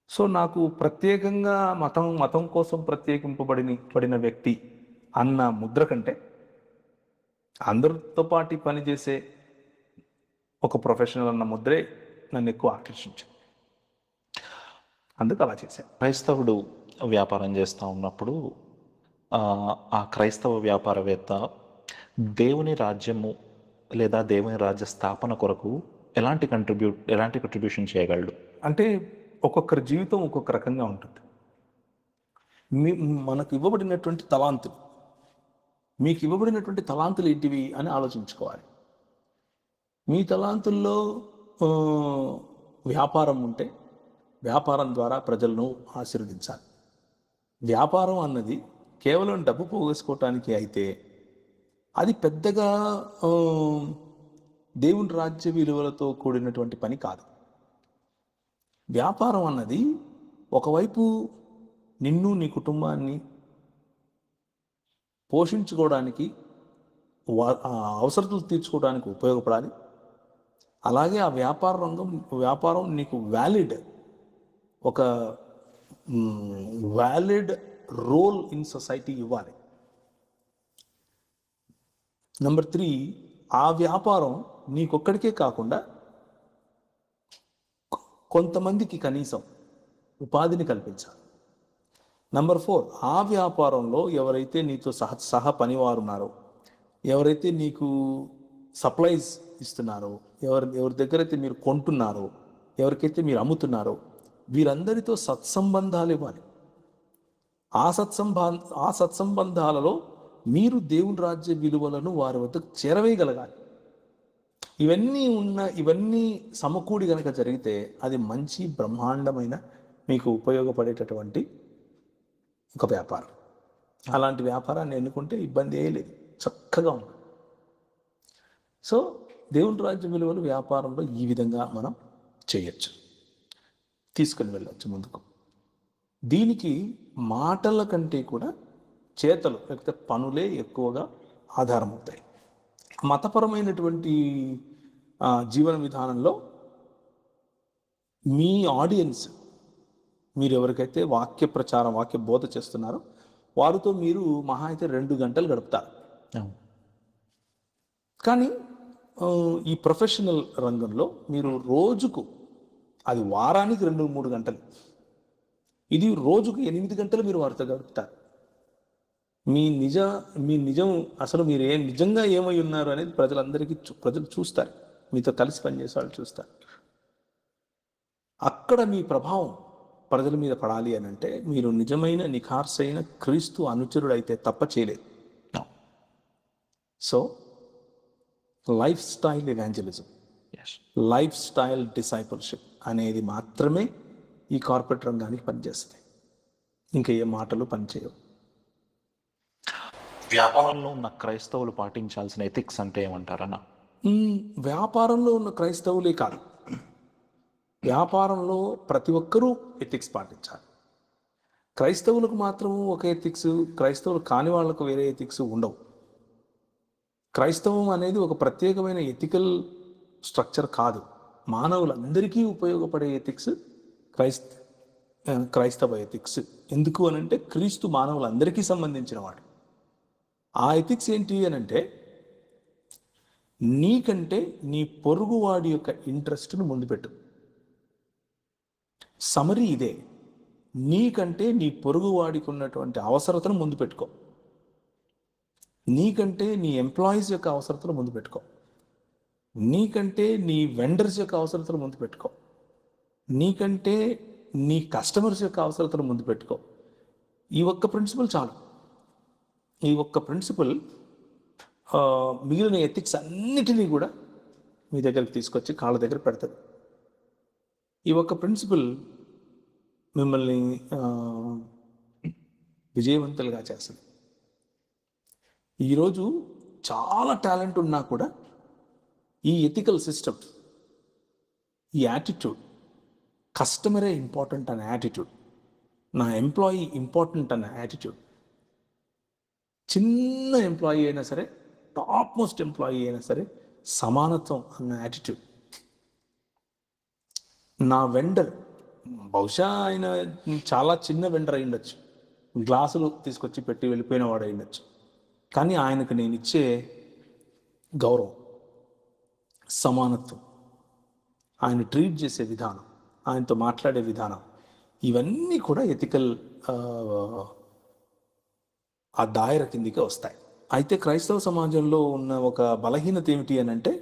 So, నాకు ప్రత్యేకంగా మతం మతం కోసం పడిన వ్యక్తి అన్న ముద్ర కంటే, అందరితో పాటి పనిచేసే ఒక ప్రొఫెషనల్ అన్న ముద్రే నన్నెక్కువ ఆకర్షించింది. అందుకు అలా చేశాను. క్రైస్తవుడు వ్యాపారం చేస్తా ఉన్నప్పుడు ఆ క్రైస్తవ వ్యాపారవేత్త దేవుని రాజ్యము లేదా దేవుని రాజ్య స్థాపన కొరకు ఎలాంటి కంట్రిబ్యూషన్ చేయగలడు? అంటే ఒక్కొక్కరి జీవితం ఒక్కొక్క రకంగా ఉంటుంది. మీ మనకు ఇవ్వబడినటువంటి తలాంతులు, మీకు ఇవ్వబడినటువంటి తలాంతులు ఏంటివి అని ఆలోచించుకోవాలి. మీ తలాంతుల్లో వ్యాపారం ఉంటే, వ్యాపారం ద్వారా ప్రజలను ఆశీర్వదించాలి. వ్యాపారం అన్నది కేవలం డబ్బు పోగేసుకోవటానికి అయితే అది పెద్దగా దేవుని రాజ్య విలువలతో కూడినటువంటి పని కాదు. వ్యాపారం అన్నది ఒకవైపు నిన్ను నీ కుటుంబాన్ని పోషించుకోవడానికి, అవసరతలు తీర్చుకోవడానికి ఉపయోగపడాలి. అలాగే ఆ వ్యాపారం నీకు ఒక వ్యాలిడ్ రోల్ ఇన్ సొసైటీ ఇవ్వాలి. నెంబర్ 3, ఆ వ్యాపారం నీకొక్కడికే కాకుండా కొంతమందికి కనీసం ఉపాధిని కల్పించాలి. నెంబర్ 4, ఆ వ్యాపారంలో ఎవరైతే నీతో సహ పనివారు ఉన్నారో, ఎవరైతే నీకు సప్లైస్ ఇస్తున్నారో, ఎవరి దగ్గర అయితే మీరు కొంటున్నారో, ఎవరికైతే మీరు అమ్ముతున్నారో, వీరందరితో సత్సంబంధాలు ఇవ్వాలి. ఆ సత్సంబంధాలలో మీరు దేవుని రాజ్య విలువలను వారి వద్దకు చేరవేయగలగాలి. ఇవన్నీ సమకూడి గనక జరిగితే అది మంచి బ్రహ్మాండమైన మీకు ఉపయోగపడేటటువంటి ఒక వ్యాపారం. అలాంటి వ్యాపారాన్ని ఎన్నుకుంటే ఇబ్బంది ఏ లేదు, చక్కగా ఉంటుంది. సో దేవుని రాజ్య విలువలు వ్యాపారంలో ఈ విధంగా మనం చేయొచ్చు, తీసుకుని వెళ్ళచ్చు ముందుకు. దీనికి మాటల కంటే కూడా చేతలు లేకపోతే పనులే ఎక్కువగా ఆధారమవుతాయి. మతపరమైనటువంటి జీవన విధానంలో మీ ఆడియన్స్, మీరు ఎవరికైతే వాక్య బోధ చేస్తున్నారో వారితో మీరు మహా అయితే 2 గంటలు గడుపుతారు. కానీ ఈ ప్రొఫెషనల్ రంగంలో మీరు రోజుకు, అది వారానికి 2-3 గంటలు, ఇది రోజుకు 8 గంటలు మీరు వారితో గడుపుతారు. మీ నిజం అసలు మీరు నిజంగా ఏమై ఉన్నారు అనేది ప్రజలు చూస్తారు, మీతో కలిసి పనిచేసే వాళ్ళు చూస్తారు. అక్కడ మీ ప్రభావం ప్రజల మీద పడాలి అని అంటే మీరు నిజమైన నిఖార్సైన క్రీస్తు అనుచరుడైతే తప్ప చేయలేదు. So life style evangelism, life style discipleship అనేది మాత్రమే ఈ కార్పొరేట్ రంగానికి పనిచేస్తాయి. ఇంకా ఏ మాటలు పనిచేయవు. వ్యాపారంలో ఉన్న క్రైస్తవులు పాటించాల్సిన ఎథిక్స్ అంటే ఏమంటారన్నా? వ్యాపారంలో ఉన్న క్రైస్తవులే కాదు, వ్యాపారంలో ప్రతి ఒక్కరూ ఎథిక్స్ పాటించాలి. క్రైస్తవులకు మాత్రం ఒక ఎథిక్స్, క్రైస్తవులు కాని వాళ్ళకు వేరే ఎథిక్స్ ఉండవు. క్రైస్తవం అనేది ఒక ప్రత్యేకమైన ఎథికల్ స్ట్రక్చర్ కాదు. మానవులందరికీ ఉపయోగపడే ఎథిక్స్ క్రైస్తవ ఎథిక్స్. ఎందుకు అనంటే క్రీస్తు మానవులందరికీ సంబంధించిన వాడు. ఆ ఎథిక్స్ ఏంటి అనంటే, నీకంటే నీ పొరుగువాడి యొక్క ఇంట్రెస్ట్ను ముందు పెట్టు. సమరీ ఇదే. నీకంటే నీ పొరుగువాడికి ఉన్నటువంటి అవసరతను ముందు పెట్టుకో. నీకంటే నీ ఎంప్లాయీస్ యొక్క అవసరతలు ముందు పెట్టుకో. నీకంటే నీ వెండర్స్ యొక్క అవసరతలు ముందు పెట్టుకో. నీకంటే నీ కస్టమర్స్ యొక్క అవసరతలు ముందు పెట్టుకో. ఈ ఒక్క ప్రిన్సిపల్ చాలు. ఈ ఒక్క ప్రిన్సిపల్ మిగిలిన ఎథిక్స్ అన్నిటినీ కూడా మీ దగ్గరికి తీసుకొచ్చి కాళ్ళ దగ్గర పెడతాడు. ఈ ఒక్క ప్రిన్సిపల్ మిమ్మల్ని విజయవంతులుగా చేస్తుంది. ఈరోజు చాలా టాలెంట్ ఉన్నా కూడా ఈ ఎథికల్ సిస్టమ్, ఈ యాటిట్యూడ్, కస్టమరే ఇంపార్టెంట్ అనే యాటిట్యూడ్, నా ఎంప్లాయీ ఇంపార్టెంట్ అనే యాటిట్యూడ్, చిన్న ఎంప్లాయీ అయినా సరే, టాప్ మోస్ట్ ఎంప్లాయీ అయినా సరే సమానత్వం అన్న యాటిట్యూడ్, నా వెండర్ బహుశా ఆయన చాలా చిన్న వెండర్ అయి ఉండొచ్చు, గ్లాసులు తీసుకొచ్చి పెట్టి వెళ్ళిపోయిన వాడు అయి ఉండొచ్చు. కానీ ఆయనకు నేను ఇచ్చే గౌరవం, సమానత్వం, ఆయన ట్రీట్ చేసే విధానం, ఆయనతో మాట్లాడే విధానం, ఇవన్నీ కూడా ఎథికల్ ఆ దాయర కిందికి వస్తాయి. అయితే క్రైస్తవ సమాజంలో ఉన్న ఒక బలహీనత ఏమిటి అని అంటే,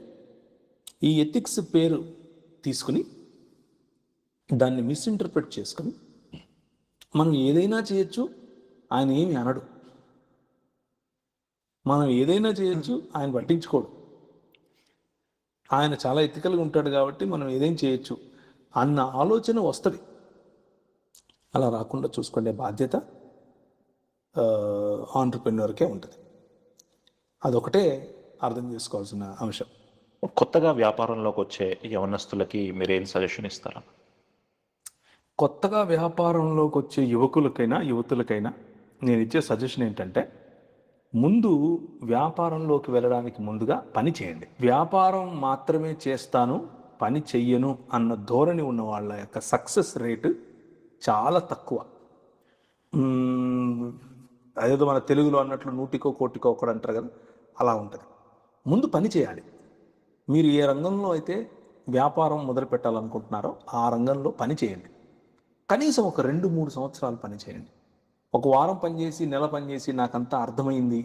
ఈ ఎథిక్స్ పేరు తీసుకుని దాన్ని మిస్ఇంటర్ప్రిట్ చేసుకుని మనం ఏదైనా చేయొచ్చు, ఆయన ఏమి అనడు. మనం ఏదైనా చేయొచ్చు, ఆయన పట్టించుకోడు. ఆయన చాలా ఎథికల్గా ఉంటాడు కాబట్టి మనం ఏదైనా చేయొచ్చు అన్న ఆలోచన వస్తుంది. అలా రాకుండా చూసుకునే బాధ్యత ఆంటర్‌ప్రెన్యూర్‌కే ఉంటుంది. అదొకటే అర్థం చేసుకోవాల్సిన అంశం. కొత్తగా వ్యాపారంలోకి వచ్చే యవనస్తులకి మీరేం సజెషన్ ఇస్తారా? కొత్తగా వ్యాపారంలోకి వచ్చే యువకులకైనా యువతులకైనా నేను ఇచ్చే సజెషన్ ఏంటంటే, ముందు వ్యాపారంలోకి వెళ్ళడానికి ముందుగా పని చేయండి. వ్యాపారం మాత్రమే చేస్తాను, పని చెయ్యను అన్న ధోరణి ఉన్న వాళ్ళ యొక్క సక్సెస్ రేటు చాలా తక్కువ. అదేదో మన తెలుగులో అన్నట్లు నూటికో కోటికో ఒకడు అంటారు కదా, అలా ఉంటుంది. ముందు పని చేయాలి. మీరు ఏ రంగంలో అయితే వ్యాపారం మొదలు పెట్టాలనుకుంటున్నారో ఆ రంగంలో పని చేయండి. కనీసం ఒక 2-3 సంవత్సరాలు పని చేయండి. ఒక వారం పనిచేసి, నెల పనిచేసి నాకంతా అర్థమైంది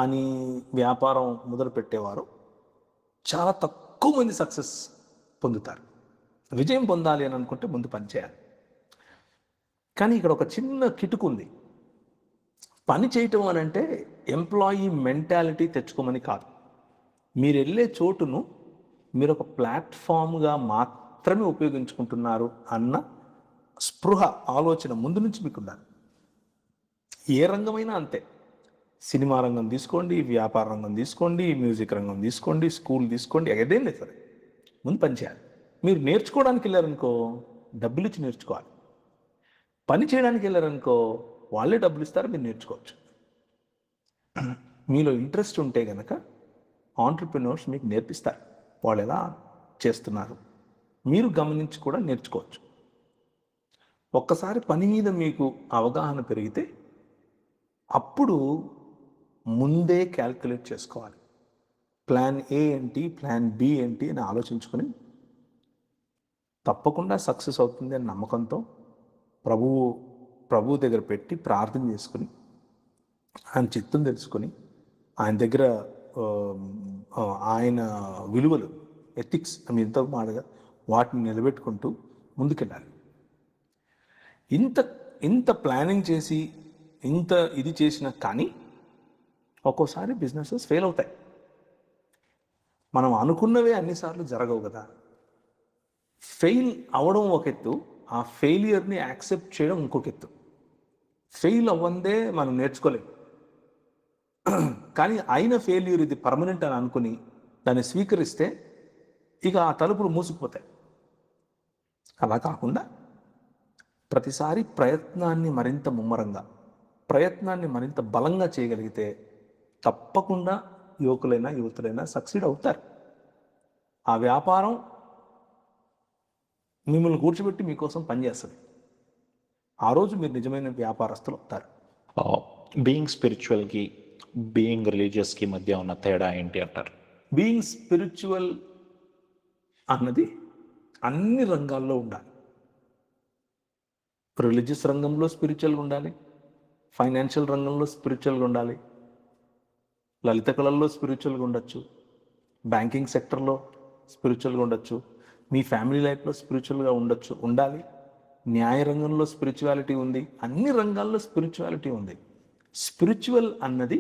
అని వ్యాపారం మొదలు పెట్టేవారు చాలా తక్కువ మంది సక్సెస్ పొందుతారు. విజయం పొందాలి అని అనుకుంటే ముందు పని చేయాలి. కానీ ఇక్కడ ఒక చిన్న కిటుకు ఉంది. పని చేయటం అని అంటే ఎంప్లాయీ మెంటాలిటీ తెచ్చుకోమని కాదు. మీరు వెళ్ళే చోటును మీరు ఒక ప్లాట్ఫామ్గా మాత్రమే ఉపయోగించుకుంటున్నారు అన్న స్పృహ, ఆలోచన ముందు నుంచి మీకు ఉండాలి. ఏ రంగమైనా అంతే. సినిమా రంగం తీసుకోండి, వ్యాపార రంగం తీసుకోండి, మ్యూజిక్ రంగం తీసుకోండి, స్కూల్ తీసుకోండి, ఏదైనా సరే ముందు పని చేయాలి. మీరు నేర్చుకోవడానికి వెళ్ళారనుకో డబ్బులు ఇచ్చి నేర్చుకోవాలి. పని చేయడానికి వెళ్ళారనుకో వాళ్ళే డబ్బులు ఇస్తారు, మీరు నేర్చుకోవచ్చు. మీలో ఇంట్రెస్ట్ ఉంటే కనుక ఆంటర్‌ప్రెన్యూర్స్ మీకు నేర్పిస్తారు. వాళ్ళు ఎలా చేస్తున్నారు మీరు గమనించి కూడా నేర్చుకోవచ్చు. ఒక్కసారి పని మీద మీకు అవగాహన పెరిగితే అప్పుడు ముందే క్యాల్కులేట్ చేసుకోవాలి. ప్లాన్ ఏ ఏంటి, ప్లాన్ బి ఏంటి అని ఆలోచించుకొని తప్పకుండా సక్సెస్ అవుతుంది అని నమ్మకంతో ప్రభువు దగ్గర పెట్టి ప్రార్థన చేసుకుని ఆయన చిత్తం తెలుసుకొని ఆయన దగ్గర ఆయన విలువలు, ఎథిక్స్ ఎంతో మాటగా వాటిని నిలబెట్టుకుంటూ ముందుకెళ్ళాలి. ఇంత ప్లానింగ్ చేసి ఇంత ఇది చేసినా కానీ ఒక్కోసారి బిజినెసెస్ ఫెయిల్ అవుతాయి. మనం అనుకున్నవే అన్నిసార్లు జరగవు కదా. ఫెయిల్ అవడం ఒక ఎత్తు, ఆ ఫెయిలియర్ని యాక్సెప్ట్ చేయడం ఇంకొక ఎత్తు. ఫెయిల్ అవ్వందే మనం నేర్చుకోలేం. కానీ అయిన ఫెయిల్యూర్ ఇది పర్మనెంట్ అని అనుకుని దాన్ని స్వీకరిస్తే ఇక ఆ తలుపులు మూసుకుపోతాయి. అలా కాకుండా ప్రతిసారి ప్రయత్నాన్ని మరింత ముమ్మరంగా, ప్రయత్నాన్ని మరింత బలంగా చేయగలిగితే తప్పకుండా యువకులైనా యువతులైనా సక్సీడ్ అవుతారు. ఆ వ్యాపారం మిమ్మల్ని కూర్చోబెట్టి మీకోసం పనిచేస్తుంది. ఆ రోజు మీరు నిజమైన వ్యాపారస్తులు అవుతారు. బీయింగ్ స్పిరిచువల్కి బీయింగ్ రిలీజియస్కి మధ్య ఉన్న తేడా ఏంటి అంటారు? బీయింగ్ స్పిరిచువల్ అన్నది అన్ని రంగాల్లో ఉండాలి. రిలీజియస్ రంగంలో స్పిరిచువల్గా ఉండాలి, ఫైనాన్షియల్ రంగంలో స్పిరిచువల్గా ఉండాలి, లలిత కళల్లో స్పిరిచువల్గా ఉండొచ్చు, బ్యాంకింగ్ సెక్టర్లో స్పిరిచువల్గా ఉండొచ్చు, మీ ఫ్యామిలీ లైఫ్లో స్పిరిచువల్గా ఉండాలి. న్యాయ రంగంలో స్పిరిచువాలిటీ ఉంది, అన్ని రంగాల్లో స్పిరిచువాలిటీ ఉంది. స్పిరిచువల్ అన్నది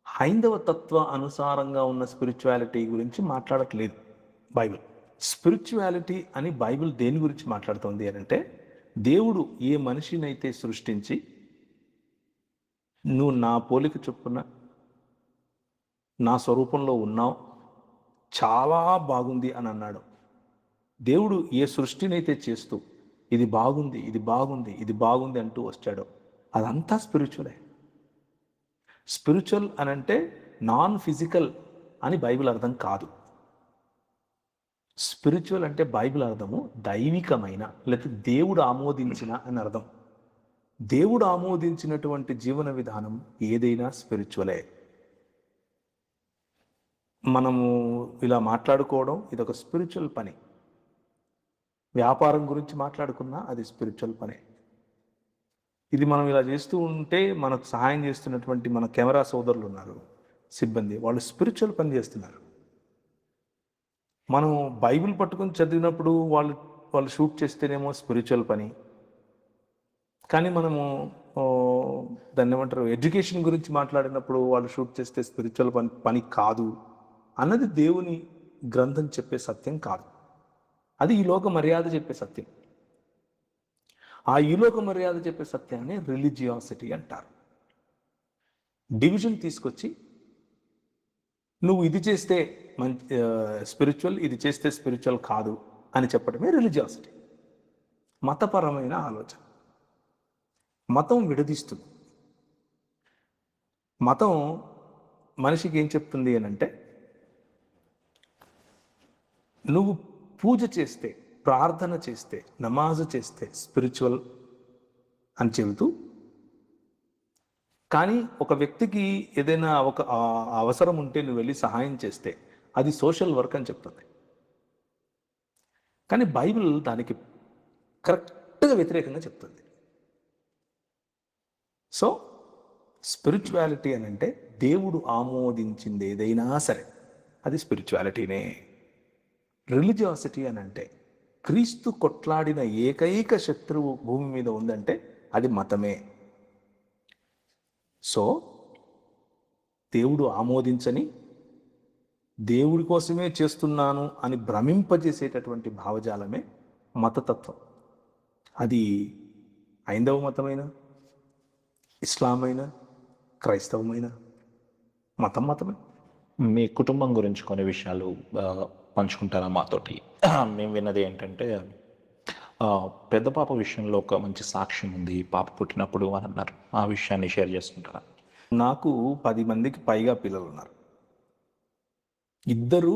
హైందవ తత్వ అనుసారంగా ఉన్న స్పిరిచువాలిటీ గురించి మాట్లాడట్లేదు బైబిల్. స్పిరిచువాలిటీ అని బైబిల్ దేని గురించి మాట్లాడుతుంది అని అంటే, దేవుడు ఏ మనిషినైతే సృష్టించి నువ్వు నా పోలిక చొప్పున నా స్వరూపంలో ఉన్నావు, చాలా బాగుంది అని అన్నాడు. దేవుడు ఏ సృష్టినైతే చేస్తూ ఇది బాగుంది, ఇది బాగుంది, ఇది బాగుంది అంటూ వచ్చాడో అదంతా స్పిరిచువలే. స్పిరిచువల్ అని అంటే నాన్ ఫిజికల్ అని బైబిల్ అర్థం కాదు. స్పిరిచువల్ అంటే బైబిల్ అర్థము దైవికమైన, లేకపోతే దేవుడు ఆమోదించిన అని అర్థం. దేవుడు ఆమోదించినటువంటి జీవన విధానం ఏదైనా స్పిరిచువలే. మనము ఇలా మాట్లాడుకోవడం ఇదొక స్పిరిచువల్ పని. వ్యాపారం గురించి మాట్లాడుకున్నా అది స్పిరిచువల్ పనే. ఇది మనం ఇలా చేస్తూ ఉంటే మనకు సహాయం చేస్తున్నటువంటి మన కెమెరా సోదరులు ఉన్నారు, సిబ్బంది, వాళ్ళు స్పిరిచువల్ పని చేస్తున్నారు. మనం బైబిల్ పట్టుకొని చదివినప్పుడు వాళ్ళు షూట్ చేస్తేనేమో స్పిరిచువల్ పని, కానీ మనము దాన్ని ఏమంటారు, ఎడ్యుకేషన్ గురించి మాట్లాడినప్పుడు వాళ్ళు షూట్ చేస్తే స్పిరిచువల్ పని కాదు అన్నది దేవుని గ్రంథం చెప్పే సత్యం కాదు. అది ఈ లోక మర్యాద చెప్పే సత్యం. ఆ ఈలోక మర్యాద చెప్పే సత్యాన్ని రిలీజియాసిటీ అంటారు. డివిజన్ తీసుకొచ్చి నువ్వు ఇది చేస్తే మంచి స్పిరిచువల్, ఇది చేస్తే స్పిరిచువల్ కాదు అని చెప్పడమే రిలీజియాసిటీ. మతపరమైన ఆలోచన. మతం విడదీస్తుంది. మతం మనిషికి ఏం చెప్తుంది అని అంటే, నువ్వు పూజ చేస్తే, ప్రార్థన చేస్తే, నమాజు చేస్తే స్పిరిచువల్ అని చెబుతూ, కానీ ఒక వ్యక్తికి ఏదైనా ఒక అవసరం ఉంటే నువ్వు వెళ్ళి సహాయం చేస్తే అది సోషల్ వర్క్ అని చెప్తుంది. కానీ బైబిల్ దానికి కరెక్ట్గా వ్యతిరేకంగా చెప్తుంది. సో స్పిరిచువాలిటీ అని అంటే దేవుడు ఆమోదించింది ఏదైనా సరే అది స్పిరిచువాలిటీనే. రిలీజియాసిటీ అని అంటే క్రీస్తు కొట్లాడిన ఏకైక శత్రువు భూమి మీద ఉందంటే అది మతమే. సో దేవుడు ఆమోదించని, దేవుడి కోసమే చేస్తున్నాను అని భ్రమింపజేసేటటువంటి భావజాలమే మతతత్వం. అది హైందవ మతమైన, ఇస్లామైన, క్రైస్తవమైన, మతమే. మీ కుటుంబం గురించి కొన్ని విషయాలు పంచుకుంటారా మాతోటి? మేము విన్నది ఏంటంటే, పెద్ద పాప విషయంలో ఒక మంచి సాక్ష్యం ఉంది, పాప పుట్టినప్పుడు అని అన్నారు. ఆ విషయాన్ని షేర్ చేసుకుంటారా? నాకు 10 మందికి పైగా పిల్లలు ఉన్నారు. 2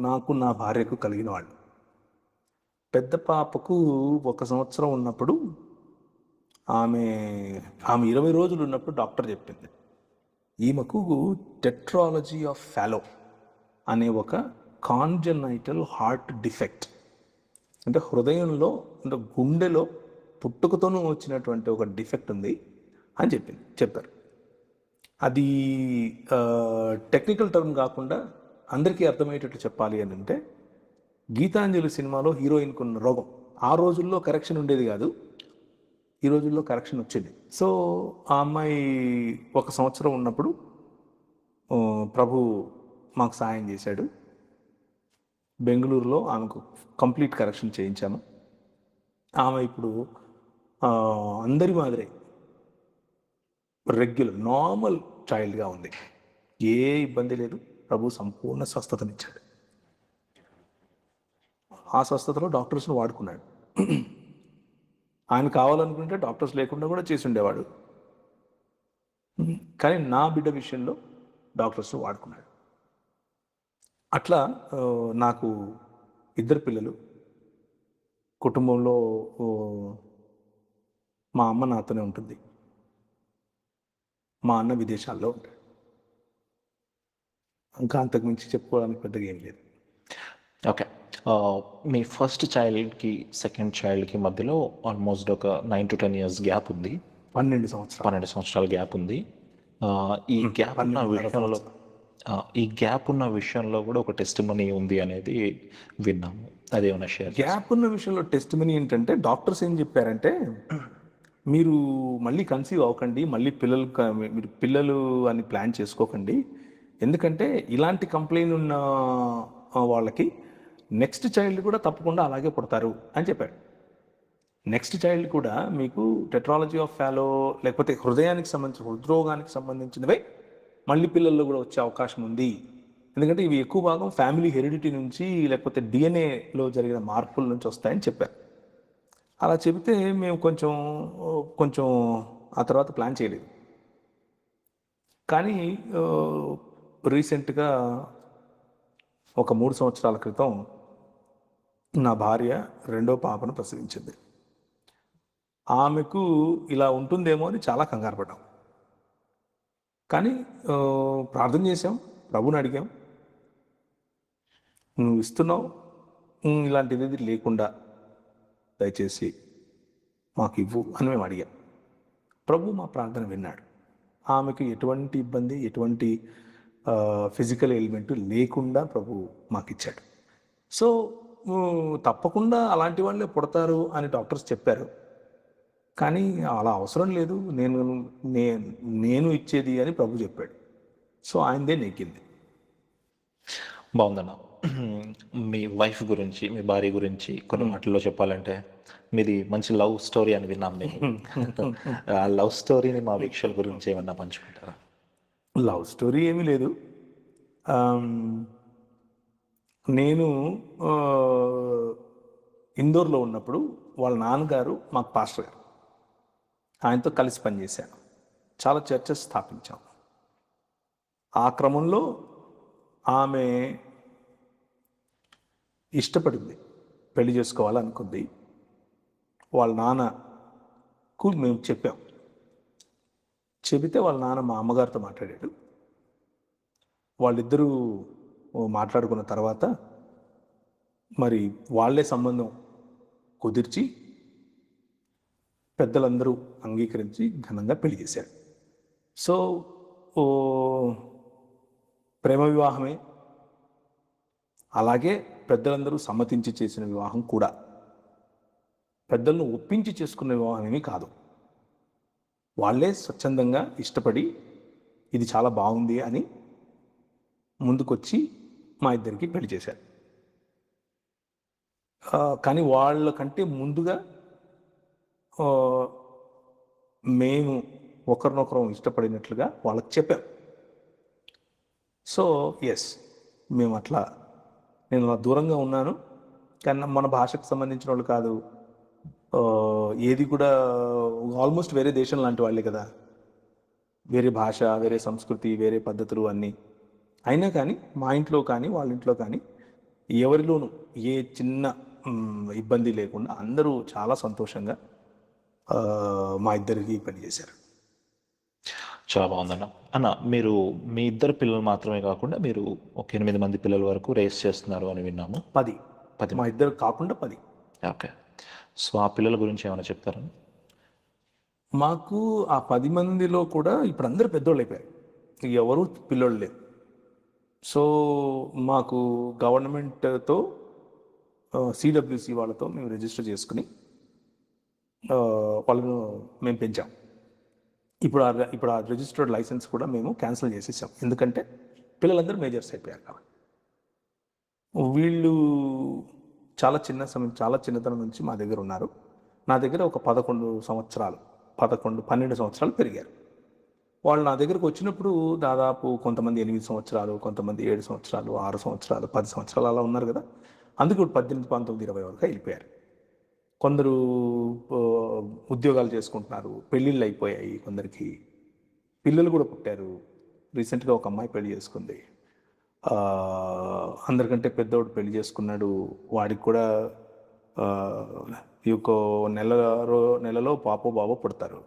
నాకు నా భార్యకు కలిగిన వాళ్ళు. పెద్ద పాపకు 1 సంవత్సరం ఉన్నప్పుడు ఆమె 20 రోజులు ఉన్నప్పుడు డాక్టర్ చెప్పింది, ఈమెకు టెట్రాలజీ ఆఫ్ ఫాలో అనే ఒక కాంజనైటల్ హార్ట్ డిఫెక్ట్, అంటే హృదయంలో, అంటే గుండెలో పుట్టుకతోనూ వచ్చినటువంటి ఒక డిఫెక్ట్ ఉంది అని చెప్పారు. అది టెక్నికల్ టర్మ్ కాకుండా అందరికీ అర్థమయ్యేటట్లు చెప్పాలి అని అంటే, గీతాంజలి సినిమాలో హీరోయిన్కు ఉన్న రోగం, ఆ రోజుల్లో కరెక్షన్ ఉండేది కాదు, ఈ రోజుల్లో కరెక్షన్ వచ్చింది. సో ఆ అమ్మాయి 1 సంవత్సరం ఉన్నప్పుడు ప్రభు మాకు సాయం చేశాడు. బెంగళూరులో ఆమెకు కంప్లీట్ కరెక్షన్ చేయించాము. ఆమె ఇప్పుడు అందరి మాదిరే రెగ్యులర్ నార్మల్ చైల్డ్గా ఉంది. ఏ ఇబ్బంది లేదు. ప్రభు సంపూర్ణ స్వస్థతనిచ్చాడు. ఆ స్వస్థతలో డాక్టర్స్ను వాడుకున్నాడు. ఆయన కావాలనుకుంటే డాక్టర్స్ లేకుండా కూడా చేసి ఉండేవాడు. కానీ నా బిడ్డ విషయంలో డాక్టర్స్ను వాడుకున్నాడు. అట్లా నాకు 2 పిల్లలు. కుటుంబంలో మా అమ్మ నాతోనే ఉంటుంది, మా అన్న విదేశాల్లో ఉంటాడు. ఇంకా అంతకుమించి చెప్పుకోవడానికి పెద్దగా ఏం లేదు. ఓకే. మీ ఫస్ట్ చైల్డ్కి సెకండ్ చైల్డ్కి మధ్యలో ఆల్మోస్ట్ ఒక 9 to 10 years గ్యాప్ ఉంది. 12 సంవత్సరాల గ్యాప్ ఉంది. ఈ గ్యాప్ ఉన్న విషయంలో కూడా ఒక టెస్టిమనీ ఉంది అనేది విన్నాము. అదేమన్నా షేర్? గ్యాప్ ఉన్న విషయంలో టెస్టిమనీ ఏంటంటే, డాక్టర్స్ ఏం చెప్పారంటే, మీరు మళ్ళీ కన్సీవ్ అవ్వకండి, మళ్ళీ మీరు పిల్లలు అని ప్లాన్ చేసుకోకండి, ఎందుకంటే ఇలాంటి కంప్లైంట్ ఉన్న వాళ్ళకి నెక్స్ట్ చైల్డ్ కూడా తప్పకుండా అలాగే పుడతారు అని చెప్పాడు. నెక్స్ట్ చైల్డ్ కూడా మీకు టెట్రాలజీ ఆఫ్ ఫాలో లేకపోతే హృద్రోగానికి సంబంధించినవే మళ్ళీ పిల్లల్లో కూడా వచ్చే అవకాశం ఉంది. ఎందుకంటే ఇవి ఎక్కువ భాగం ఫ్యామిలీ హెరిడిటీ నుంచి లేకపోతే డిఎన్ఏలో జరిగిన మార్పుల నుంచి వస్తాయని చెప్పారు. అలా చెబితే మేము కొంచెం ఆ తర్వాత ప్లాన్ చేయలేదు. కానీ రీసెంట్గా ఒక 3 సంవత్సరాల క్రితం నా భార్య రెండో పాపను ప్రసవించింది. ఆమెకు ఇలా ఉంటుందేమో అని చాలా కంగారు పడ్డాం. కానీ ప్రార్థన చేసాం, ప్రభుని అడిగాం, నువ్వు ఇస్తున్నావు, ఇలాంటిది లేకుండా దయచేసి మాకు ఇవ్వు అని మేము అడిగాం. ప్రభు మా ప్రార్థన విన్నాడు. ఆమెకు ఎటువంటి ఇబ్బంది, ఎటువంటి ఫిజికల్ ఎలిమెంట్ లేకుండా ప్రభు మాకు ఇచ్చాడు. సో తప్పకుండా అలాంటి వాళ్ళే పుడతారు అని డాక్టర్స్ చెప్పారు. కానీ అలా అవసరం లేదు, నేను ఇచ్చేది అని ప్రభు చెప్పాడు. సో ఆయనదే నెగ్గింది. బాగుందన్న. మీ వైఫ్ గురించి, మీ భార్య గురించి కొన్ని మాటల్లో చెప్పాలంటే, మీది మంచి లవ్ స్టోరీ అని విన్నాం మేము. ఆ లవ్ స్టోరీని మా వీక్షల గురించి ఏమన్నా పంచుకుంటారా? లవ్ స్టోరీ ఏమీ లేదు. నేను ఇందోర్లో ఉన్నప్పుడు వాళ్ళ నాన్నగారు మాకు పాస్టర్ గారు, ఆయనతో కలిసి పనిచేశాను. చాలా చర్చెస్ స్థాపించాం. ఆ క్రమంలో ఆమె ఇష్టపడింది, పెళ్లి చేసుకోవాలనుకుంది. వాళ్ళ నాన్నకు మేము చెప్పాం. చెబితే వాళ్ళ నాన్న మా అమ్మగారితో మాట్లాడాడు. వాళ్ళిద్దరూ మాట్లాడుకున్న తర్వాత మరి వాళ్ళే సంబంధం కుదిర్చి పెద్దలందరూ అంగీకరించి ఘనంగా పెళ్లి చేశారు. సో ప్రేమ వివాహమే, అలాగే పెద్దలందరూ సమ్మతించి చేసిన వివాహం కూడా. పెద్దలను ఒప్పించి చేసుకున్న వివాహం ఏమీ కాదు. వాళ్ళే స్వచ్ఛందంగా ఇష్టపడి ఇది చాలా బాగుంది అని ముందుకొచ్చి మా ఇద్దరికి పెళ్లి చేశారు. కానీ వాళ్ళకంటే ముందుగా మేము ఒకరినొకరం ఇష్టపడినట్లుగా వాళ్ళకి చెప్పాం. సో ఎస్, మేము నేను అలా దూరంగా ఉన్నాను, కానీ మన భాషకు సంబంధించిన వాళ్ళు కాదు, ఏది కూడా ఆల్మోస్ట్ వేరే దేశం లాంటి వాళ్ళే కదా, వేరే భాష, వేరే సంస్కృతి, వేరే పద్ధతులు అన్నీ. అయినా కానీ మా ఇంట్లో కానీ వాళ్ళ ఇంట్లో కానీ ఎవరిలోనూ ఏ చిన్న ఇబ్బంది లేకుండా అందరూ చాలా సంతోషంగా మా ఇద్దరికి పనిచేశారు. చాలా బాగుందన్న. అన్న, మీరు మీ ఇద్దరు పిల్లలు మాత్రమే కాకుండా మీరు ఒక 8 మంది పిల్లల వరకు రేస్ చేస్తున్నారు అని విన్నాము. 10 మా ఇద్దరు కాకుండా 10. ఓకే. సో ఆ పిల్లల గురించి ఏమైనా చెప్తారా? మాకు ఆ 10 మందిలో కూడా ఇప్పుడు అందరూ పెద్దోళ్ళు అయిపోయారు, ఎవరు పిల్లోళ్ళు లేరు. సో మాకు గవర్నమెంట్తో సిడబ్ల్యూసి వాళ్ళతో మేము రిజిస్టర్ చేసుకుని వాళ్ళను మేము పెంచాం. ఇప్పుడు ఆ రిజిస్టర్డ్ లైసెన్స్ కూడా మేము క్యాన్సిల్ చేసేసాం, ఎందుకంటే పిల్లలందరూ మేజర్స్ అయిపోయారు కాబట్టి. వీళ్ళు చాలా చిన్నతనం నుంచి మా దగ్గర ఉన్నారు. నా దగ్గర ఒక 12 సంవత్సరాలు పెరిగారు. వాళ్ళు నా దగ్గరకు వచ్చినప్పుడు దాదాపు కొంతమంది 8 సంవత్సరాలు, కొంతమంది 7 సంవత్సరాలు, 6 సంవత్సరాలు, 10 సంవత్సరాలు అలా ఉన్నారు కదా. అందుకు ఇప్పుడు 18, 19, 20 వరకు వెళ్ళిపోయారు. కొందరు ఉద్యోగాలు చేసుకుంటున్నారు, పెళ్ళిళ్ళు అయిపోయాయి, కొందరికి పిల్లలు కూడా పుట్టారు. రీసెంట్గా ఒక అమ్మాయి పెళ్లి చేసుకుంది. అందరికంటే పెద్దోడు పెళ్లి చేసుకున్నాడు, వాడికి కూడా ఈ ఒక నెలలో పాపో బాబో పుడతారు.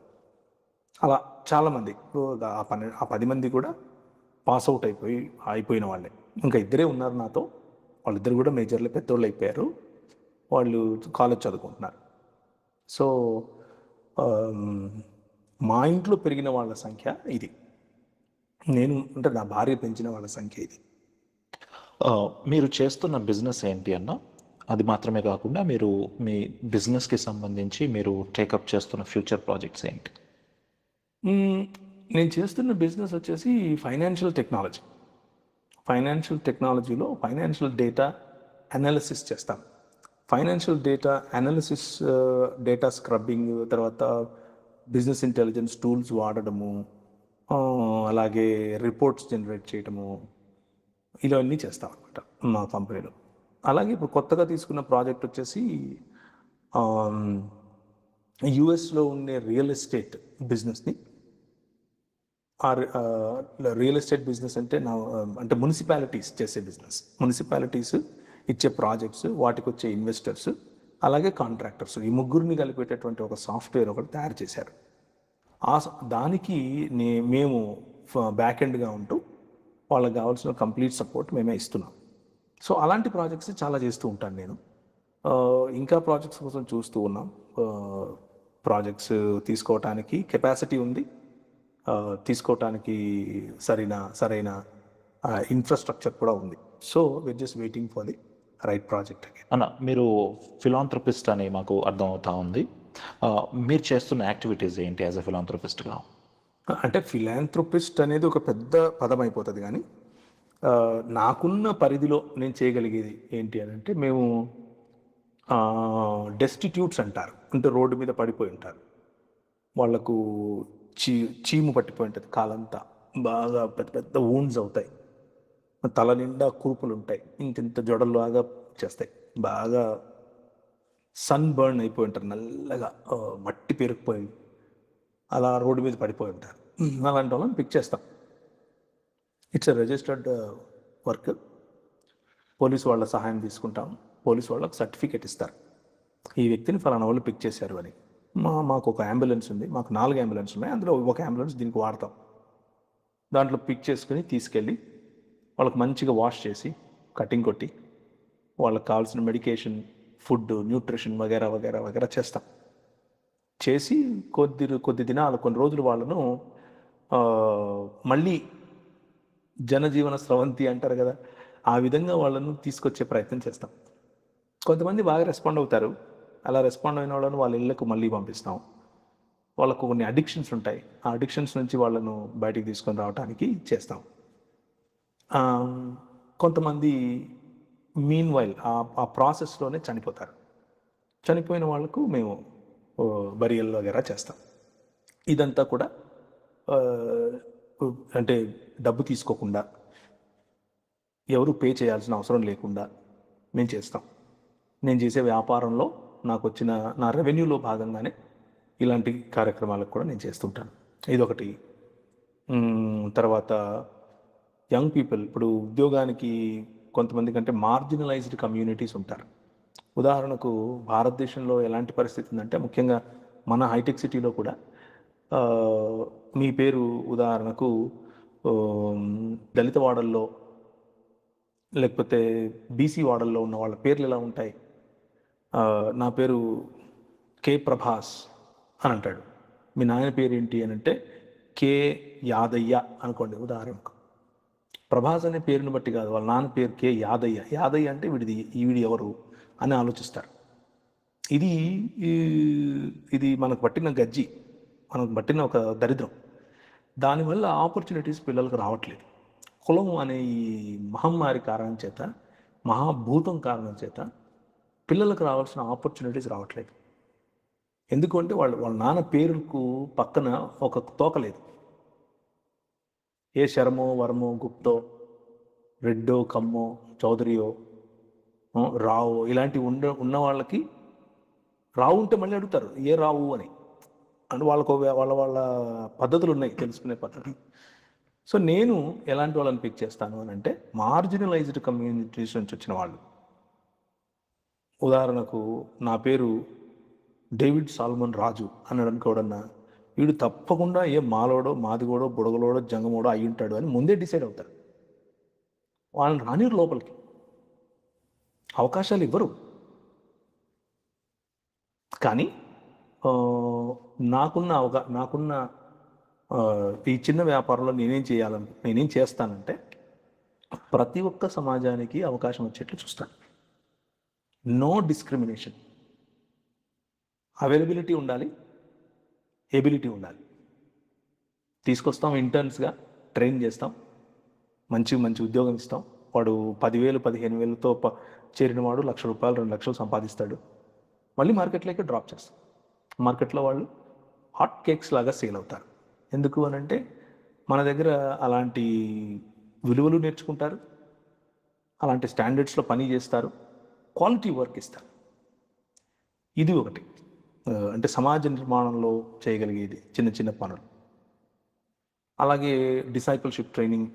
అలా చాలామంది ఆ 10 మంది కూడా పాస్ అవుట్ అయిపోయిన వాళ్ళే. ఇంకా ఇద్దరే ఉన్నారు నాతో, వాళ్ళిద్దరు కూడా మేజర్లే, పెద్దోళ్ళు అయిపోయారు, వాళ్ళు కాలేజ్ చదువుకుంటున్నారు. సో మా ఇంట్లో పెరిగిన వాళ్ళ సంఖ్య ఇది, అంటే నా భార్య పెంచిన వాళ్ళ సంఖ్య ఇది. మీరు చేస్తున్న బిజినెస్ ఏంటి అన్న? అది మాత్రమే కాకుండా మీరు మీ బిజినెస్కి సంబంధించి మీరు టేకప్ చేస్తున్న ఫ్యూచర్ ప్రాజెక్ట్స్ ఏంటి? నేను చేస్తున్న బిజినెస్ వచ్చేసి ఫైనాన్షియల్ టెక్నాలజీలో ఫైనాన్షియల్ డేటా అనాలిసిస్ చేస్తాం. Financial data analysis, data scrubbing, తర్వాత బిజినెస్ ఇంటెలిజెన్స్ టూల్స్ వాడడము, అలాగే రిపోర్ట్స్ జనరేట్ చేయడము, ఇవన్నీ చేస్తాం అనమాట మా కంపెనీలో. అలాగే ఇప్పుడు కొత్తగా తీసుకున్న ప్రాజెక్ట్ వచ్చేసి యుఎస్లో ఉండే రియల్ ఎస్టేట్ బిజినెస్ని, రియల్ ఎస్టేట్ బిజినెస్ అంటే మున్సిపాలిటీస్ చేసే బిజినెస్. మున్సిపాలిటీస్ ఇచ్చే ప్రాజెక్ట్స్, వాటికి వచ్చే ఇన్వెస్టర్స్, అలాగే కాంట్రాక్టర్స్, ఈ ముగ్గురిని కలిపేటటువంటి ఒక సాఫ్ట్వేర్ ఒకటి తయారు చేశారు. దానికి మేము బ్యాక్ ఎండ్గా ఉంటూ వాళ్ళకి కావాల్సిన కంప్లీట్ సపోర్ట్ మేమే ఇస్తున్నాం. సో అలాంటి ప్రాజెక్ట్స్ చాలా చేస్తూ ఉంటాను నేను. ఇంకా ప్రాజెక్ట్స్ కోసం చూస్తూ ఉన్నాం. ప్రాజెక్ట్స్ తీసుకోవటానికి కెపాసిటీ ఉంది, తీసుకోవటానికి సరైన ఇన్ఫ్రాస్ట్రక్చర్ కూడా ఉంది. So we're just waiting for the right project. అన్న, మీరు ఫిలాంథ్రపిస్ట్ అని మాకు అర్థం అవుతా ఉంది. మీరు చేస్తున్న యాక్టివిటీస్ ఏంటి యాజ్ ఎ ఫిలాంథ్రపిస్ట్గా? అంటే ఫిలాంథ్రోపిస్ట్ అనేది ఒక పెద్ద పదం అయిపోతుంది, కానీ నాకున్న పరిధిలో నేను చేయగలిగేది ఏంటి అని అంటే, మేము డెస్టిట్యూట్స్ అంటారు, అంటే రోడ్డు మీద పడిపోయి ఉంటారు, వాళ్లకు చీము పట్టిపోయి ఉంటుంది, కాలంతా బాగా పెద్ద పెద్ద వూండ్స్ అవుతాయి, తల నిండా కురుపులు ఉంటాయి, ఇంత జొడల్లాగా చేస్తాయి, బాగా సన్ బర్న్ అయిపోయి ఉంటారు, నల్లగా మట్టి పెరిగిపోయి అలా రోడ్డు మీద పడిపోయి ఉంటారు. అలాంటి వాళ్ళని పిక్ చేస్తాం. It's a registered work. Police వాళ్ళ సహాయం తీసుకుంటాం. పోలీసు వాళ్ళకి సర్టిఫికేట్ ఇస్తారు, ఈ వ్యక్తిని ఫలానా వాళ్ళు పిక్ చేశారు అని. మాకు ఒక అంబులెన్స్ ఉంది, మాకు 4 అంబులెన్స్ ఉన్నాయి, అందులో ఒక అంబులెన్స్ దీనికి వాడతాం. దాంట్లో పిక్ చేసుకుని తీసుకెళ్ళి వాళ్ళకి మంచిగా వాష్ చేసి కటింగ్ కొట్టి వాళ్ళకి కావాల్సిన మెడికేషన్, ఫుడ్, న్యూట్రిషన్ వగేరా వగేరా వగేరా చేస్తాం. చేసి కొద్ది దినాలు, కొన్ని రోజులు వాళ్ళను మళ్ళీ జనజీవన స్రవంతి అంటారు కదా, ఆ విధంగా వాళ్ళను తీసుకొచ్చే ప్రయత్నం చేస్తాం. కొంతమంది బాగా రెస్పాండ్ అవుతారు. అలా రెస్పాండ్ అయిన వాళ్ళను వాళ్ళ ఇళ్ళకు మళ్ళీ పంపిస్తాం. వాళ్ళకు కొన్ని అడిక్షన్స్ ఉంటాయి, ఆ అడిక్షన్స్ నుంచి వాళ్ళను బయటికి తీసుకొని రావడానికి చేస్తాం. కొంతమంది మీన్ వైల్ ఆ ప్రాసెస్లోనే చనిపోతారు. చనిపోయిన వాళ్ళకు మేము బరియల్ వగేరా చేస్తాం. ఇదంతా కూడా అంటే డబ్బు తీసుకోకుండా, ఎవరు పే చేయాల్సిన అవసరం లేకుండా మేము చేస్తాం. నేను చేసే వ్యాపారంలో నాకు వచ్చిన నా రెవెన్యూలో భాగంగానే ఇలాంటి కార్యక్రమాలకు కూడా నేను చేస్తుంటాను. ఇదొకటి. తర్వాత యంగ్ పీపుల్, ఇప్పుడు ఉద్యోగానికి కొంతమంది కంటే మార్జినలైజ్డ్ కమ్యూనిటీస్ ఉంటారు. ఉదాహరణకు భారతదేశంలో ఎలాంటి పరిస్థితి ఉందంటే, ముఖ్యంగా మన హైటెక్ సిటీలో కూడా మీ పేరు ఉదాహరణకు దళిత వాడల్లో లేకపోతే బీసీ వాడల్లో ఉన్న వాళ్ళ పేర్లు ఎలా ఉంటాయి? నా పేరు కే ప్రభాస్ అని అంటాడు. మీ నాయన పేరు ఏంటి అని అంటే కే యాదయ్య అనుకోండి ఉదాహరణకు. ప్రభాస్ అనే పేరుని బట్టి కాదు, వాళ్ళ నాన్న పేరు కే యాదయ్య. యాదయ్య అంటే వీడి ఎవరు అని ఆలోచిస్తారు. ఇది మనకు పట్టిన గజ్జి, మనకు పట్టిన ఒక దరిద్రం. దానివల్ల ఆపర్చునిటీస్ పిల్లలకు రావట్లేదు. కులం అనే ఈ మహమ్మారి కారణం చేత, మహాభూతం కారణం చేత పిల్లలకు రావాల్సిన ఆపర్చునిటీస్ రావట్లేదు. ఎందుకంటే వాళ్ళ నాన్న పేరుకు పక్కన ఒక తోక లేదు. ఏ శరమో, వర్మో, గుప్తో, రెడ్డో, కమ్మో, చౌదరియో, రావు ఇలాంటి ఉన్న వాళ్ళకి రావు ఉంటే మళ్ళీ అడుగుతారు ఏ రావు అని. అంటే వాళ్ళ పద్ధతులు ఉన్నాయి, తెలుసుకునే పద్ధతులు. సో నేను ఎలాంటి వాళ్ళని పిక్ చేస్తాను అని అంటే, మార్జినలైజ్డ్ కమ్యూనిటీస్ నుంచి వచ్చిన వాళ్ళు. ఉదాహరణకు నా పేరు డేవిడ్ సాల్మన్ రాజు అన్నాడు అనుకోవడన్నా, వీడు తప్పకుండా ఏ మాలోడో, మాదిగోడో, బుడగలోడో, జంగమోడో అయి ఉంటాడు అని ముందే డిసైడ్ అవుతారు. వాళ్ళని రానిరు లోపలికి, అవకాశాలు ఇవ్వరు. కానీ నాకున్న ఈ చిన్న వ్యాపారంలో నేనేం చేస్తానంటే, ప్రతి ఒక్క సమాజానికి అవకాశం వచ్చేట్లు చూస్తాను. No discrimination. అవైలబిలిటీ ఉండాలి, ఎబిలిటీ ఉండాలి. తీసుకొస్తాం, ఇంటర్న్స్గా ట్రైన్ చేస్తాం, మంచి ఉద్యోగం ఇస్తాం. వాడు 10,000 15,000తో చేరిన వాడు ₹1,00,000 2,00,000 సంపాదిస్తాడు. మళ్ళీ మార్కెట్లోకి డ్రాప్ చేస్తాం. మార్కెట్లో వాళ్ళు హాట్ కేక్స్ లాగా సేల్ అవుతారు. ఎందుకు అని అంటే, మన దగ్గర అలాంటి విలువలు నేర్చుకుంటారు, అలాంటి స్టాండర్డ్స్లో పని చేస్తారు, క్వాలిటీ వర్క్ ఇస్తారు. ఇది ఒకటి. అంటే సమాజ నిర్మాణంలో చేయగలిగేది చిన్న చిన్న పనులు. అలాగే డిసైపుల్షిప్ ట్రైనింగ్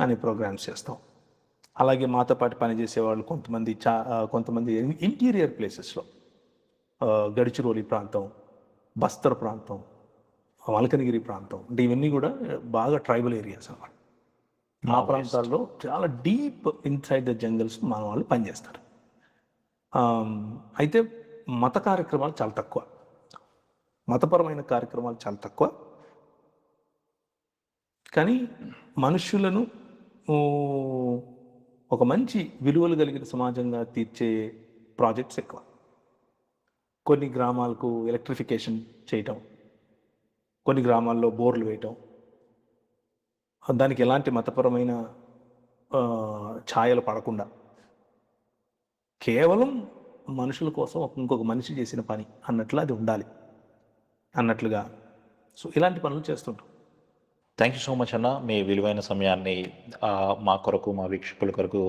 అనే ప్రోగ్రామ్స్ చేస్తాం. అలాగే మాతో పాటు పనిచేసే వాళ్ళు కొంతమంది ఇంటీరియర్ ప్లేసెస్లో, గడిచిరోలి ప్రాంతం, బస్తర్ ప్రాంతం, మల్కనగిరి ప్రాంతం, అంటే ఇవన్నీ కూడా బాగా ట్రైబల్ ఏరియాస్ అన్నమాట. ఆ ప్రాంతాల్లో చాలా డీప్ ఇన్సైడ్ ద జంగల్స్ మన వాళ్ళు పనిచేస్తారు. అయితే మత కార్యక్రమాలు చాలా తక్కువ, మతపరమైన కార్యక్రమాలు చాలా తక్కువ. కానీ మనుష్యులను ఊ, ఒక మంచి విలువలు కలిగిన సమాజంగా తీర్చే ప్రాజెక్ట్స్ ఎక్కువ. కొన్ని గ్రామాలకు ఎలక్ట్రిఫికేషన్ చేయటం, కొన్ని గ్రామాల్లో బోర్లు వేయటం, దానికి ఎలాంటి మతపరమైన ఛాయలు పడకుండా కేవలం మనుషుల కోసం ఇంకొక మనిషి చేసిన పని అన్నట్లు అది ఉండాలి అన్నట్లుగా. సో ఇలాంటి పనులు చేస్తుంటాం. థ్యాంక్ యూ సో మచ్ అన్న. మీ విలువైన సమయాన్ని మా కొరకు, మా వీక్షకుల కొరకు